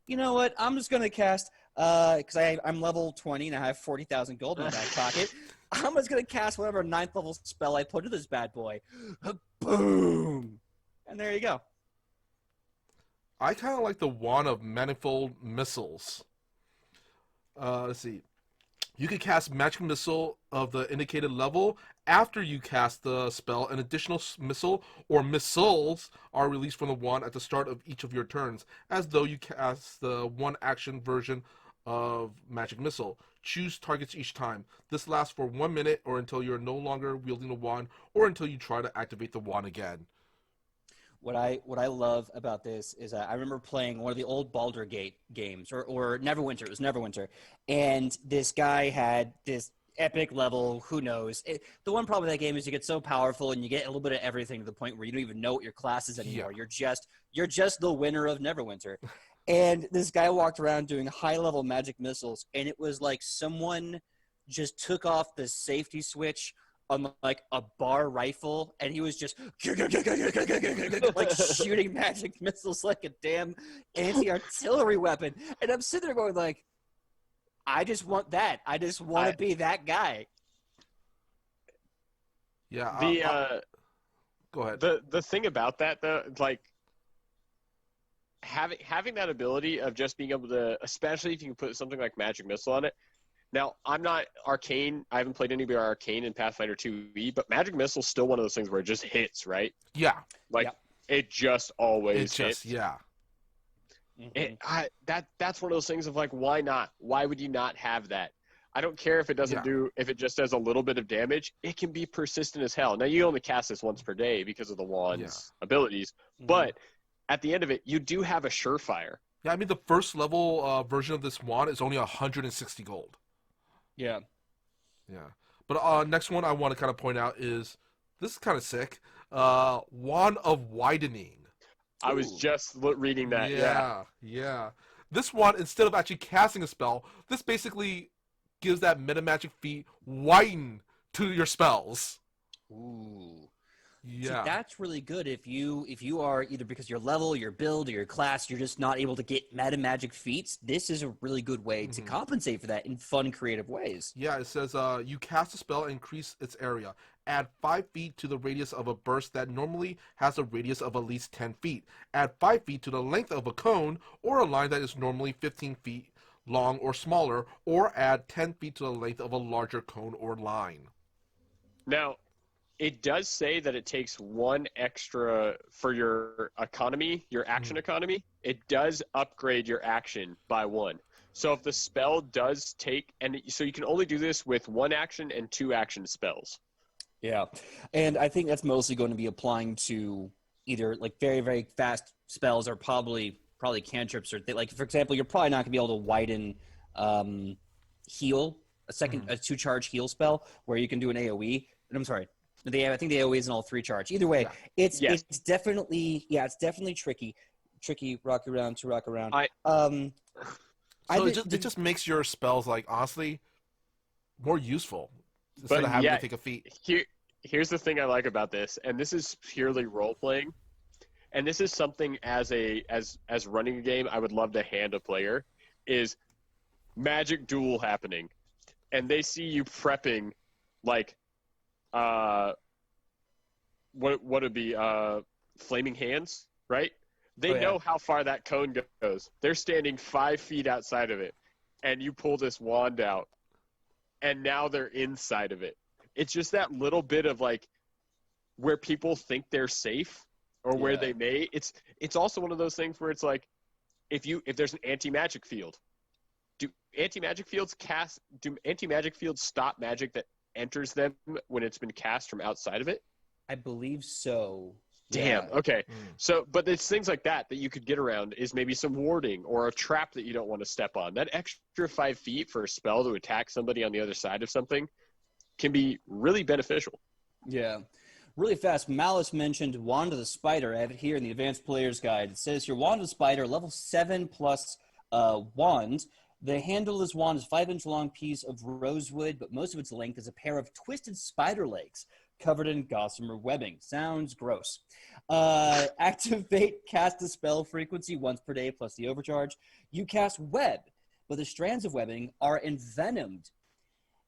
you know what? I'm just going to cast, because I'm level 20 and I have 40,000 gold in my back pocket. I'm just going to cast whatever 9th level spell I put into this bad boy. Boom! And there you go. I kind of like the Wand of Manifold Missiles. Let's see. You can cast Magic Missile of the indicated level. After you cast the spell, an additional missile or missiles are released from the wand at the start of each of your turns, as though you cast the one-action version of Magic Missile. Choose targets each time. This lasts for 1 minute or until you're no longer wielding the wand or until you try to activate the wand again. What I love about this is I remember playing one of the old Baldur Gate games, or Neverwinter. It was Neverwinter, and this guy had this epic level. Who knows? The one problem with that game is you get so powerful and you get a little bit of everything to the point where you don't even know what your class is anymore. Yeah. You're just the winner of Neverwinter. And this guy walked around doing high level magic missiles, and it was like someone just took off the safety switch on like a bar rifle, and he was just like shooting magic missiles like a damn anti-artillery weapon. And I'm sitting there going like, I just want that. I just want to be that guy. Yeah. Go ahead. The thing about that though, like having that ability of just being able to, especially if you can put something like Magic Missile on it. Now, I'm not Arcane. I haven't played anybody Arcane in Pathfinder 2e, but Magic Missile's still one of those things where it just hits, right? Yeah. Like, it just always hits. Yeah. That's one of those things of like, why not? Why would you not have that? I don't care if it doesn't if it just does a little bit of damage. It can be persistent as hell. Now, you only cast this once per day because of the wand's abilities, but at the end of it, you do have a surefire. Yeah, I mean, the first level version of this wand is only 160 gold. Yeah. Yeah. But next one I want to kind of point out is, this is kind of sick, Wand of Widening. I was just reading that. Yeah. This wand, instead of actually casting a spell, this basically gives that meta magic feat widen to your spells. Ooh. Yeah. See, that's really good if you are either because your level, your build, or your class, you're just not able to get meta magic feats. This is a really good way to compensate for that in fun, creative ways. Yeah, it says you cast a spell and increase its area. Add 5 feet to the radius of a burst that normally has a radius of at least 10 feet. Add 5 feet to the length of a cone or a line that is normally 15 feet long or smaller, or add 10 feet to the length of a larger cone or line. Now, it does say that it takes 1 extra for your economy, your action economy. It does upgrade your action by 1. So if the spell does take, and so you can only do this with 1 action and 2 action spells. Yeah, and I think that's mostly going to be applying to either like very, very fast spells or probably cantrips or like, for example, you're probably not going to be able to widen heal, a 2-charge heal spell where you can do an AoE. I'm sorry. I think the AoE is an all 3 charge. Either way, it's definitely tricky. Rock around to rock around. It just makes your spells, like, honestly, more useful instead of having to take a feat. Here's the thing I like about this, and this is purely role playing, and this is something as running a game I would love to hand a player, is magic duel happening, and they see you prepping like what would be flaming hands, right? They Oh, yeah. know how far that cone goes. They're standing 5 feet outside of it, and you pull this wand out, and now they're inside of it. It's just that little bit of like where people think they're safe or where Yeah. they may. It's also one of those things where it's like if there's an anti-magic field, do anti-magic fields stop magic that enters them when it's been cast from outside of it? I believe so. Damn. Yeah. Okay. So, but it's things like that you could get around is maybe some warding or a trap that you don't want to step on. That extra 5 feet for a spell to attack somebody on the other side of something can be really beneficial. Yeah. Really fast, Malice mentioned Wanda the Spider. I have it here in the Advanced Player's Guide. It says here, Wanda the Spider, level 7 plus wand. The handle of this wand is 5-inch long piece of rosewood, but most of its length is a pair of twisted spider legs covered in gossamer webbing. Sounds gross. Activate cast a spell frequency once per day plus the overcharge. You cast web, but the strands of webbing are envenomed.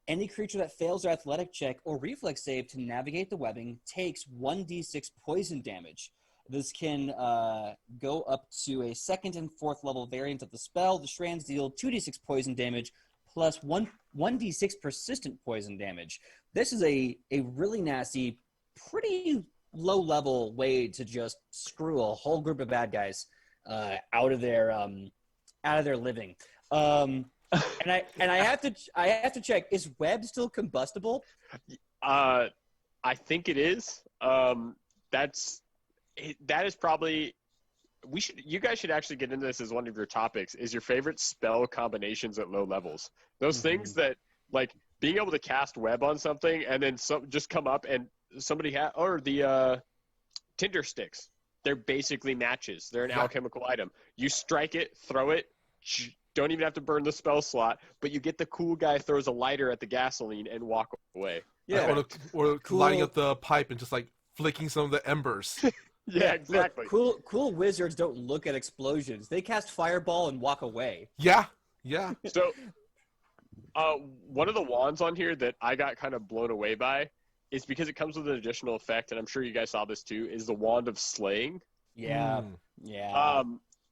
Any creature that fails their athletic check or reflex save to navigate the webbing takes 1d6 poison damage. This can go up to a 2nd and 4th level variant of the spell. The strands deal 2d6 poison damage plus 1d6 persistent poison damage. This is a really nasty, pretty low-level way to just screw a whole group of bad guys out of their living. And I have to check, is web still combustible? I think it is. That is probably you guys should actually get into this as one of your topics. Is your favorite spell combinations at low levels? Those things that like being able to cast web on something and then just come up and somebody or the tinder sticks. They're basically matches. They're an alchemical item. You strike it, throw it. Don't even have to burn the spell slot, but you get the cool guy throws a lighter at the gasoline and walk away. Yeah, or cool. lighting up the pipe and just like flicking some of the embers. Yeah, exactly. Look, cool wizards don't look at explosions. They cast fireball and walk away. Yeah. So, one of the wands on here that I got kind of blown away by is because it comes with an additional effect, and I'm sure you guys saw this too, is the Wand of Slaying. Yeah, Mm. yeah.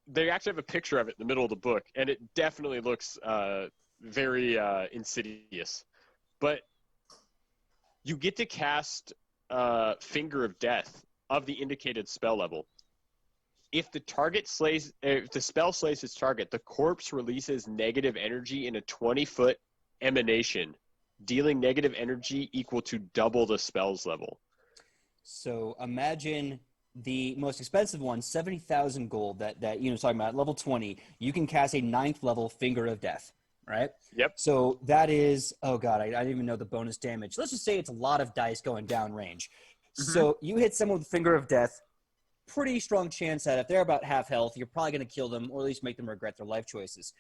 They actually have a picture of it in the middle of the book, and it definitely looks very insidious. But you get to cast Finger of Death of the indicated spell level. If the spell slays its target, the corpse releases negative energy in a 20-foot emanation, dealing negative energy equal to double the spell's level. So imagine the most expensive one, 70,000 gold, that talking about, level 20. You can cast a 9th level Finger of Death, right? Yep. So that is, oh god, I didn't even know the bonus damage. Let's just say it's a lot of dice going down range. So you hit someone with Finger of Death, pretty strong chance that if they're about half health, you're probably going to kill them or at least make them regret their life choices.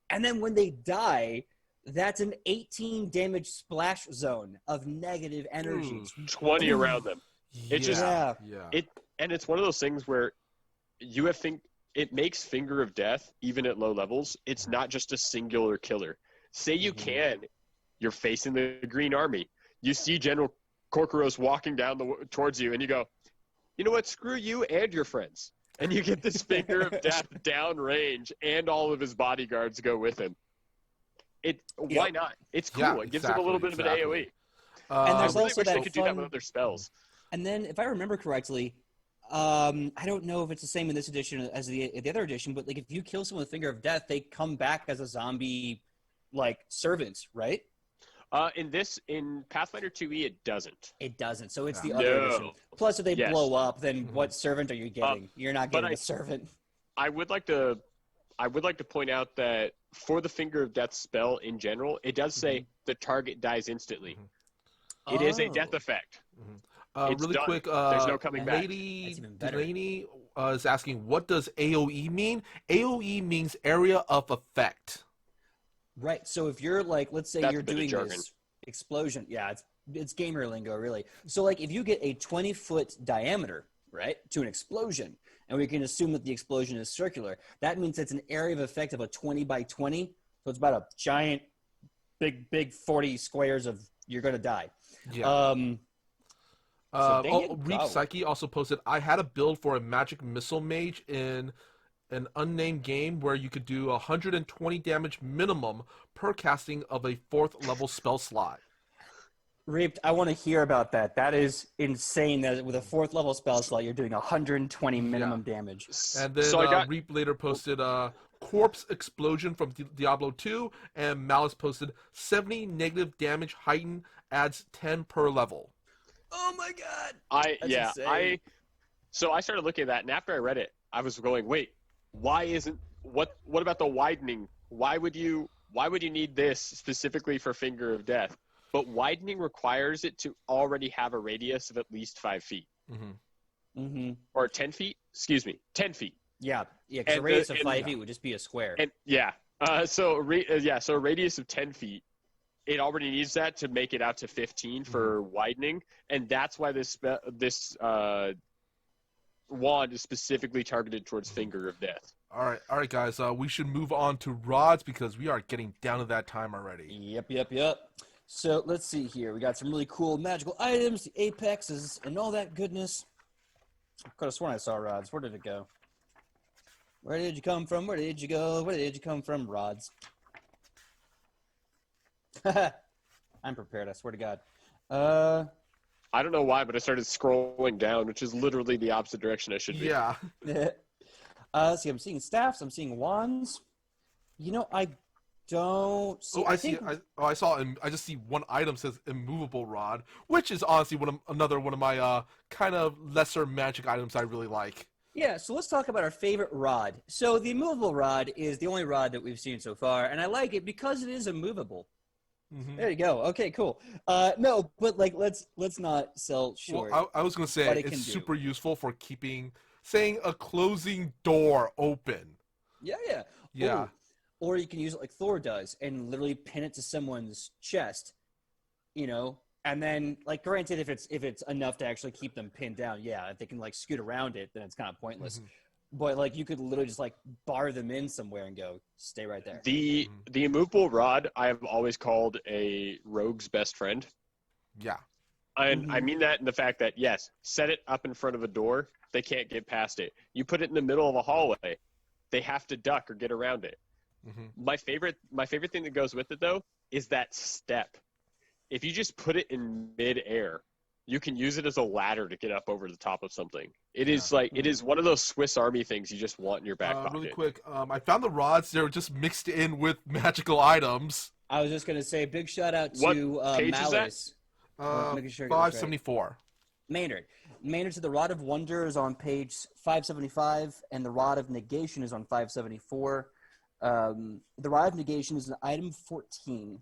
And then when they die, that's an 18 damage splash zone of negative energy. 20 around them. It just yeah. And it's one of those things where it makes Finger of Death even at low levels. It's not just a singular killer. Say you're facing the Green Army. You see General Korkoros walking down towards you, and you go, you know what? Screw you and your friends. And you get this Finger of Death down range, and all of his bodyguards go with him. Why not? It's cool. Yeah, It gives him a little bit of an AOE. And there's I really also wish that they could do that with other spells. And then, if I remember correctly, I don't know if it's the same in this edition as the other edition, but like if you kill someone with Finger of Death, they come back as a zombie, like servants, right? In Pathfinder 2e, it doesn't. It doesn't. So it's the other edition. Plus, if they blow up, then Mm-hmm. what servant are you getting? You're not getting a servant. I would like to point out that for the Finger of Death spell in general, it does say the target dies instantly. It is a death effect. It's Really done. quick, There's no coming back. That's even better. Delaney is asking, what does AOE mean? AOE means area of effect. Right. So if you're like, let's say That's you're a bit of doing jargon. this explosion. Yeah, it's gamer lingo, really. So like if you get a 20-foot diameter, right, to an explosion, and we can assume that the explosion is circular, that means it's an area of effect of a 20 by 20. So it's about a giant, big 40 squares of you're going to die. Yeah. So there you Reap go. Psyche also posted, I had a build for a magic missile mage in an unnamed game where you could do 120 damage minimum per casting of a 4th level spell slot. Reaped, I want to hear about that. That is insane. That with a 4th level spell slot, you're doing 120 minimum damage. And then So I got Reap later posted Corpse Explosion from Diablo 2, and Malice posted 70 negative damage heighten adds 10 per level. Oh my god! I insane. so I started looking at that, and after I read it, I was going, wait, why isn't what about the widening? Why would you need this specifically for Finger of Death? But widening requires it to already have a radius of at least 5 feet. Or 10 feet? Excuse me, 10 feet. Yeah, because a radius of 5 feet would just be a square. And so a radius of 10 feet, it already needs that to make it out to 15 for widening, and that's why this wand is specifically targeted towards Finger of Death. All right, guys. We should move on to rods because we are getting down to that time already. Yep. So let's see here. We got some really cool magical items, the apexes, and all that goodness. I could have sworn I saw rods. Where did it go? Where did you come from? Where did you go? Where did you come from, rods? I'm prepared, I swear to God. I don't know why, but I started scrolling down, which is literally the opposite direction I should be. Yeah. Let's see, I'm seeing staffs, I'm seeing wands. I don't see... I just see one item says Immovable Rod, which is honestly another one of my kind of lesser magic items I really like. Yeah, so let's talk about our favorite rod. So the Immovable Rod is the only rod that we've seen so far, and I like it because it is immovable. There you go. Okay, cool. No, but let's not sell short. Well, I was going to say it's super useful for saying a closing door open. Yeah. Yeah. Or you can use it like Thor does and literally pin it to someone's chest, and then granted, if it's enough to actually keep them pinned down, if they can scoot around it, then it's kind of pointless. But you could literally just bar them in somewhere and go, stay right there. The Immovable Rod I have always called a rogue's best friend. Yeah. And I mean that in the fact that, yes, set it up in front of a door, they can't get past it. You put it in the middle of a hallway, they have to duck or get around it. My favorite thing that goes with it, though, is that step. If you just put it in midair, you can use it as a ladder to get up over the top of something. It is it is one of those Swiss Army things you just want in your back pocket. Really quick, I found the rods. They were just mixed in with magical items. I was just going to say, big shout out to page Malice. is Making sure 574. Maynard. Maynard to the Rod of Wonder is on page 575, and the Rod of Negation is on 574. The Rod of Negation is an item 14.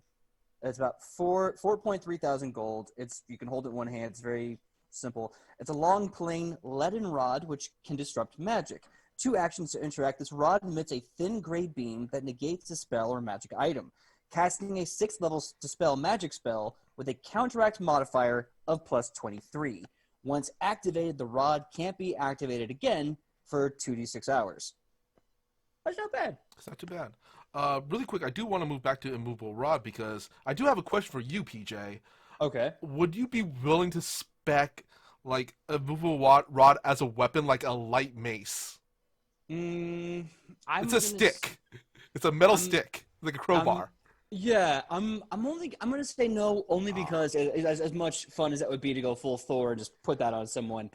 It's about 4.3 thousand gold. You can hold it in one hand. It's very simple. It's a long, plain leaden rod which can disrupt magic. 2 actions to interact. This rod emits a thin gray beam that negates a spell or magic item. Casting a 6th level dispel magic spell with a counteract modifier of plus 23. Once activated, the rod can't be activated again for 2d6 hours. That's not bad. It's not too bad. Really quick, I do want to move back to Immovable Rod because I do have a question for you, PJ. Okay. Would you be willing to spec Immovable Rod as a weapon, like a light mace? It's a stick. It's a metal stick, like a crowbar. I'm gonna say no only because as much fun as that would be to go full Thor and just put that on someone,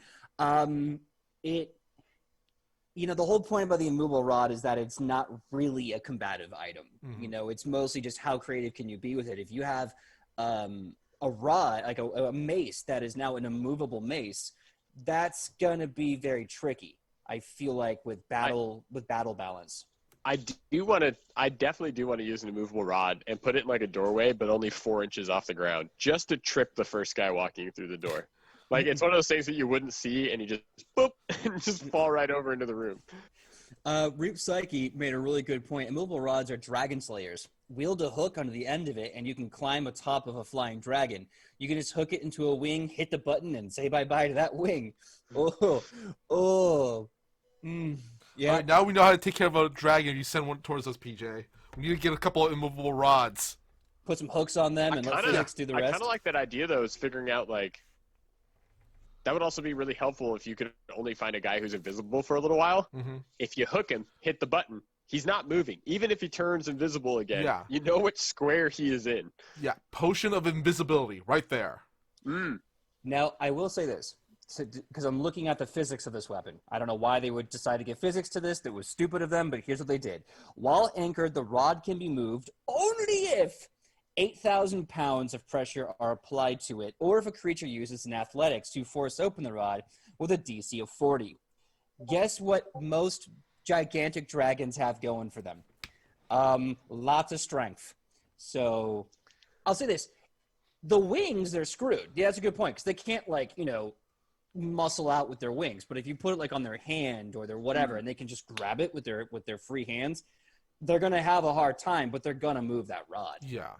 the whole point about the Immovable Rod is that it's not really a combative item. It's mostly just how creative can you be with it. If you have a rod, like a mace that is now an immovable mace, that's gonna be very tricky. I feel like with battle balance. I definitely do want to use an Immovable Rod and put it in a doorway, but only 4 inches off the ground, just to trip the first guy walking through the door. It's one of those things that you wouldn't see, and you just boop and just fall right over into the room. Reap Psyche made a really good point. Immovable rods are dragon slayers. Wield a hook onto the end of it, and you can climb atop of a flying dragon. You can just hook it into a wing, hit the button, and say bye-bye to that wing. Yeah. All right, now we know how to take care of a dragon. You send one towards us, PJ. We need to get a couple of immovable rods. Put some hooks on them and let Phoenix do the rest. I kind of like that idea, though, is figuring out, that would also be really helpful if you could only find a guy who's invisible for a little while. Mm-hmm. If you hook him, hit the button, he's not moving. Even if he turns invisible again, Yeah. you know which square he is in. Yeah, potion of invisibility right there. Now, I will say this, because I'm looking at the physics of this weapon. I don't know why they would decide to give physics to this. That was stupid of them, but here's what they did. While anchored, the rod can be moved only if 8,000 pounds of pressure are applied to it, or if a creature uses an athletics to force open the rod with a DC of 40. Guess what most gigantic dragons have going for them? Lots of strength. So I'll say this. The wings, they're screwed. Yeah, that's a good point, because they can't, like, you know, muscle out with their wings. But if you put it, like, on their hand or their whatever, and they can just grab it with their free hands, they're going to have a hard time, but they're going to move that rod. Yeah.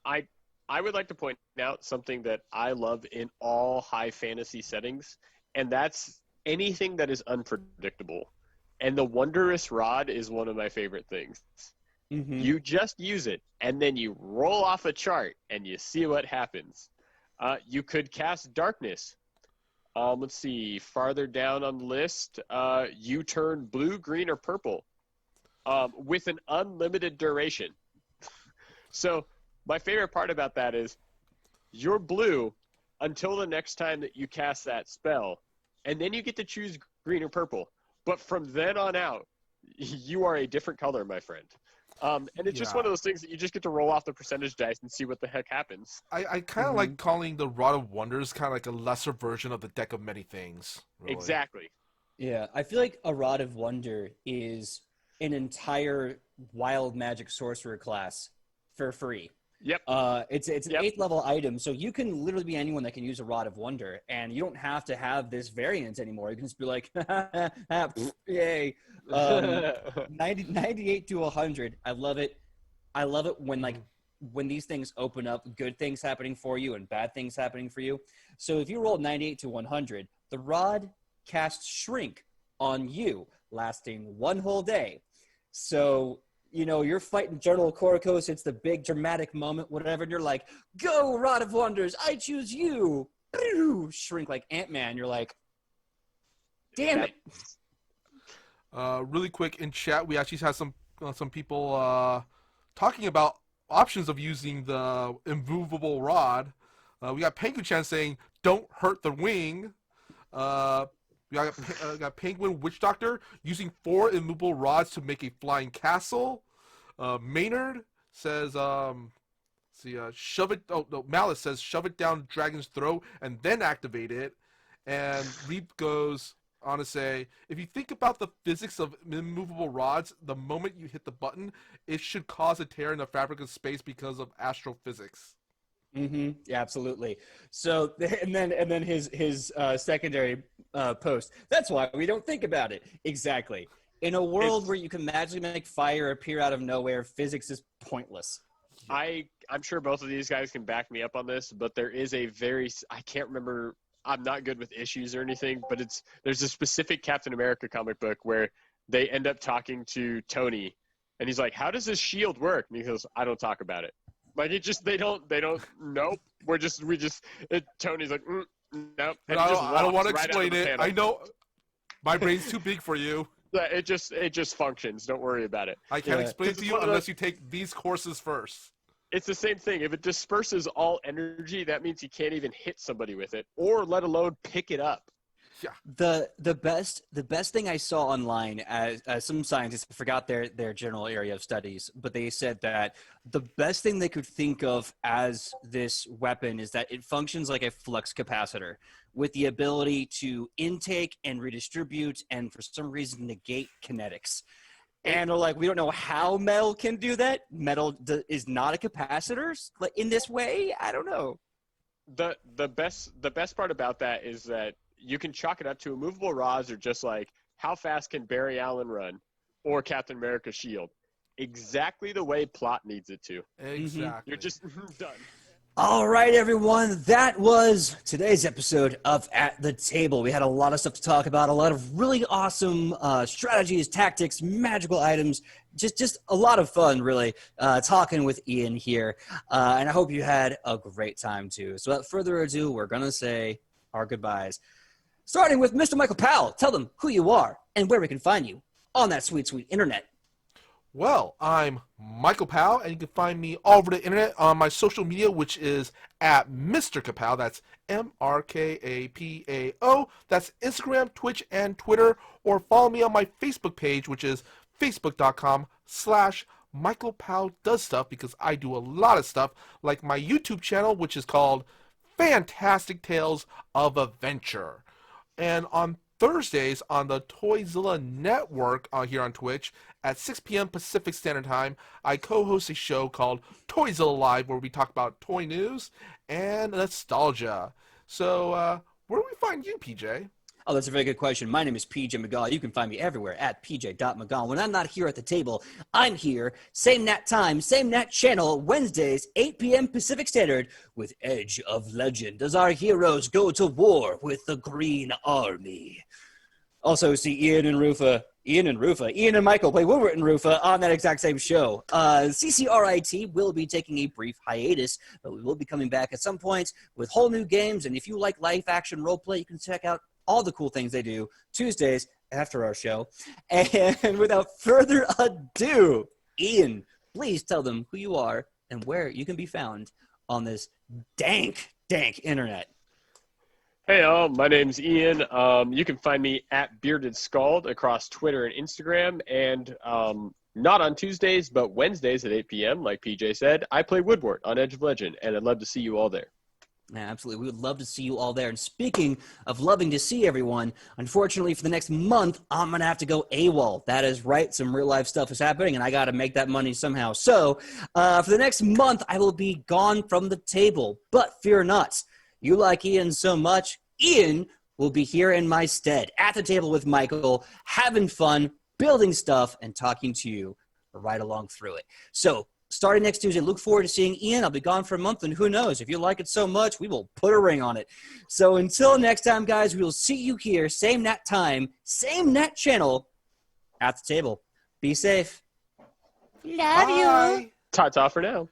I would like to point out something that I love in all high fantasy settings, and that's anything that is unpredictable. And the Wondrous Rod is one of my favorite things. Mm-hmm. You just use it, and then you roll off a chart, and you see what happens. You could cast Darkness. Let's see, farther down on the list, you turn blue, green, or purple with an unlimited duration. So my favorite part about that is you're blue until the next time that you cast that spell, and then you get to choose green or purple. But from then on out, you are a different color, my friend. And it's just one of those things that you just get to roll off the percentage dice and see what the heck happens. I kind of like calling the Rod of Wonders kind of like a lesser version of the Deck of Many Things. Really. Exactly. Yeah, I feel like a Rod of Wonder is an entire wild magic sorcerer class for free. Yep. It's an 8th level item, so you can literally be anyone that can use a Rod of Wonder, and you don't have to have this variant anymore. You can just be like, yay. 98 to 100. I love it. I love it when these things open up, good things happening for you and bad things happening for you. So if you roll 98 to 100, the rod casts Shrink on you, lasting 1 whole day. So, you know, you're fighting General Korikos, it's the big dramatic moment, whatever, and you're like, go, Rod of Wonders, I choose you. Shrink like Ant-Man. You're like, damn it. Really quick, in chat, we actually had some people talking about options of using the Immovable Rod. We got Penguin Chan saying, don't hurt the wing. We got Penguin Witch Doctor using 4 immovable rods to make a flying castle. Maynard says, shove it. Oh no, Malice says shove it down Dragon's throat and then activate it. And Reap goes on to say, if you think about the physics of immovable rods, the moment you hit the button, it should cause a tear in the fabric of space because of astrophysics. Mm-hmm. Yeah, absolutely. So, and then his secondary post. That's why we don't think about it. Exactly. In a world where you can magically make fire appear out of nowhere, physics is pointless. I'm sure both of these guys can back me up on this, but there is I can't remember. I'm not good with issues or anything, but there's a specific Captain America comic book where they end up talking to Tony, and he's like, "How does this shield work?" And he goes, "I don't talk about it." Like they don't. Nope. Tony's like, nope. And I don't want to explain it. I know my brain's too big for you. It just functions. Don't worry about it. I can't explain it to you unless you take these courses first. It's the same thing. If it disperses all energy, that means you can't even hit somebody with it, or let alone pick it up. Yeah. The best thing I saw online, as some scientists forgot their general area of studies, but they said that the best thing they could think of as this weapon is that it functions like a flux capacitor with the ability to intake and redistribute and for some reason negate kinetics. And they're like, we don't know how metal can do that. Metal is not a capacitor in this way. I don't know. The best part about that is that you can chalk it up to immovable rods or just like how fast can Barry Allen run or Captain America's shield. Exactly the way plot needs it to. Exactly. You're just done. All right, everyone. That was today's episode of At the Table. We had a lot of stuff to talk about, a lot of really awesome strategies, tactics, magical items, just a lot of fun, really, talking with Ian here. And I hope you had a great time, too. So without further ado, we're going to say our goodbyes. Starting with Mr. Michael Powell. Tell them who you are and where we can find you on that sweet, sweet internet. Well, I'm Michael Powell, and you can find me all over the internet on my social media, which is at Mr. Kapow. That's MrKapao. That's Instagram, Twitch, and Twitter. Or follow me on my Facebook page, which is facebook.com/Michael Powell Does Stuff, because I do a lot of stuff, like my YouTube channel, which is called Fantastic Tales of Adventure. And on Thursdays on the Toyzilla Network here on Twitch at 6 p.m. Pacific Standard Time, I co-host a show called Toyzilla Live, where we talk about toy news and nostalgia. So, where do we find you, PJ? Oh, that's a very good question. My name is PJ McGaw. You can find me everywhere at pj.mcgaw. When I'm not here at the table, I'm here, same Nat time, same Nat channel, Wednesdays, 8 p.m. Pacific Standard, with Edge of Legend, as our heroes go to war with the Green Army. Also see Ian and Michael play Woodward and Rufa on that exact same show. CCRIT will be taking a brief hiatus, but we will be coming back at some point with whole new games. And if you like live action roleplay, you can check out all the cool things they do Tuesdays after our show. And without further ado, Ian, please tell them who you are and where you can be found on this dank internet. Hey, my name's Ian. You can find me at Bearded Scald across Twitter and Instagram, and not on Tuesdays, but Wednesdays at 8 p.m., like PJ said. I play Woodward on Edge of Legend, and I'd love to see you all there. Yeah, absolutely. We would love to see you all there. And speaking of loving to see everyone, unfortunately for the next month, I'm going to have to go AWOL. That is right. Some real life stuff is happening, and I got to make that money somehow. So for the next month, I will be gone from the table. But fear not. You like Ian so much, Ian will be here in my stead at the table with Michael, having fun, building stuff, and talking to you right along through it. So starting next Tuesday, look forward to seeing Ian. I'll be gone for a month, and who knows, if you like it so much, we will put a ring on it. So until next time, guys, we will see you here, same Nat time, same Nat channel, at the table. Be safe. Love you. Ta-ta for now.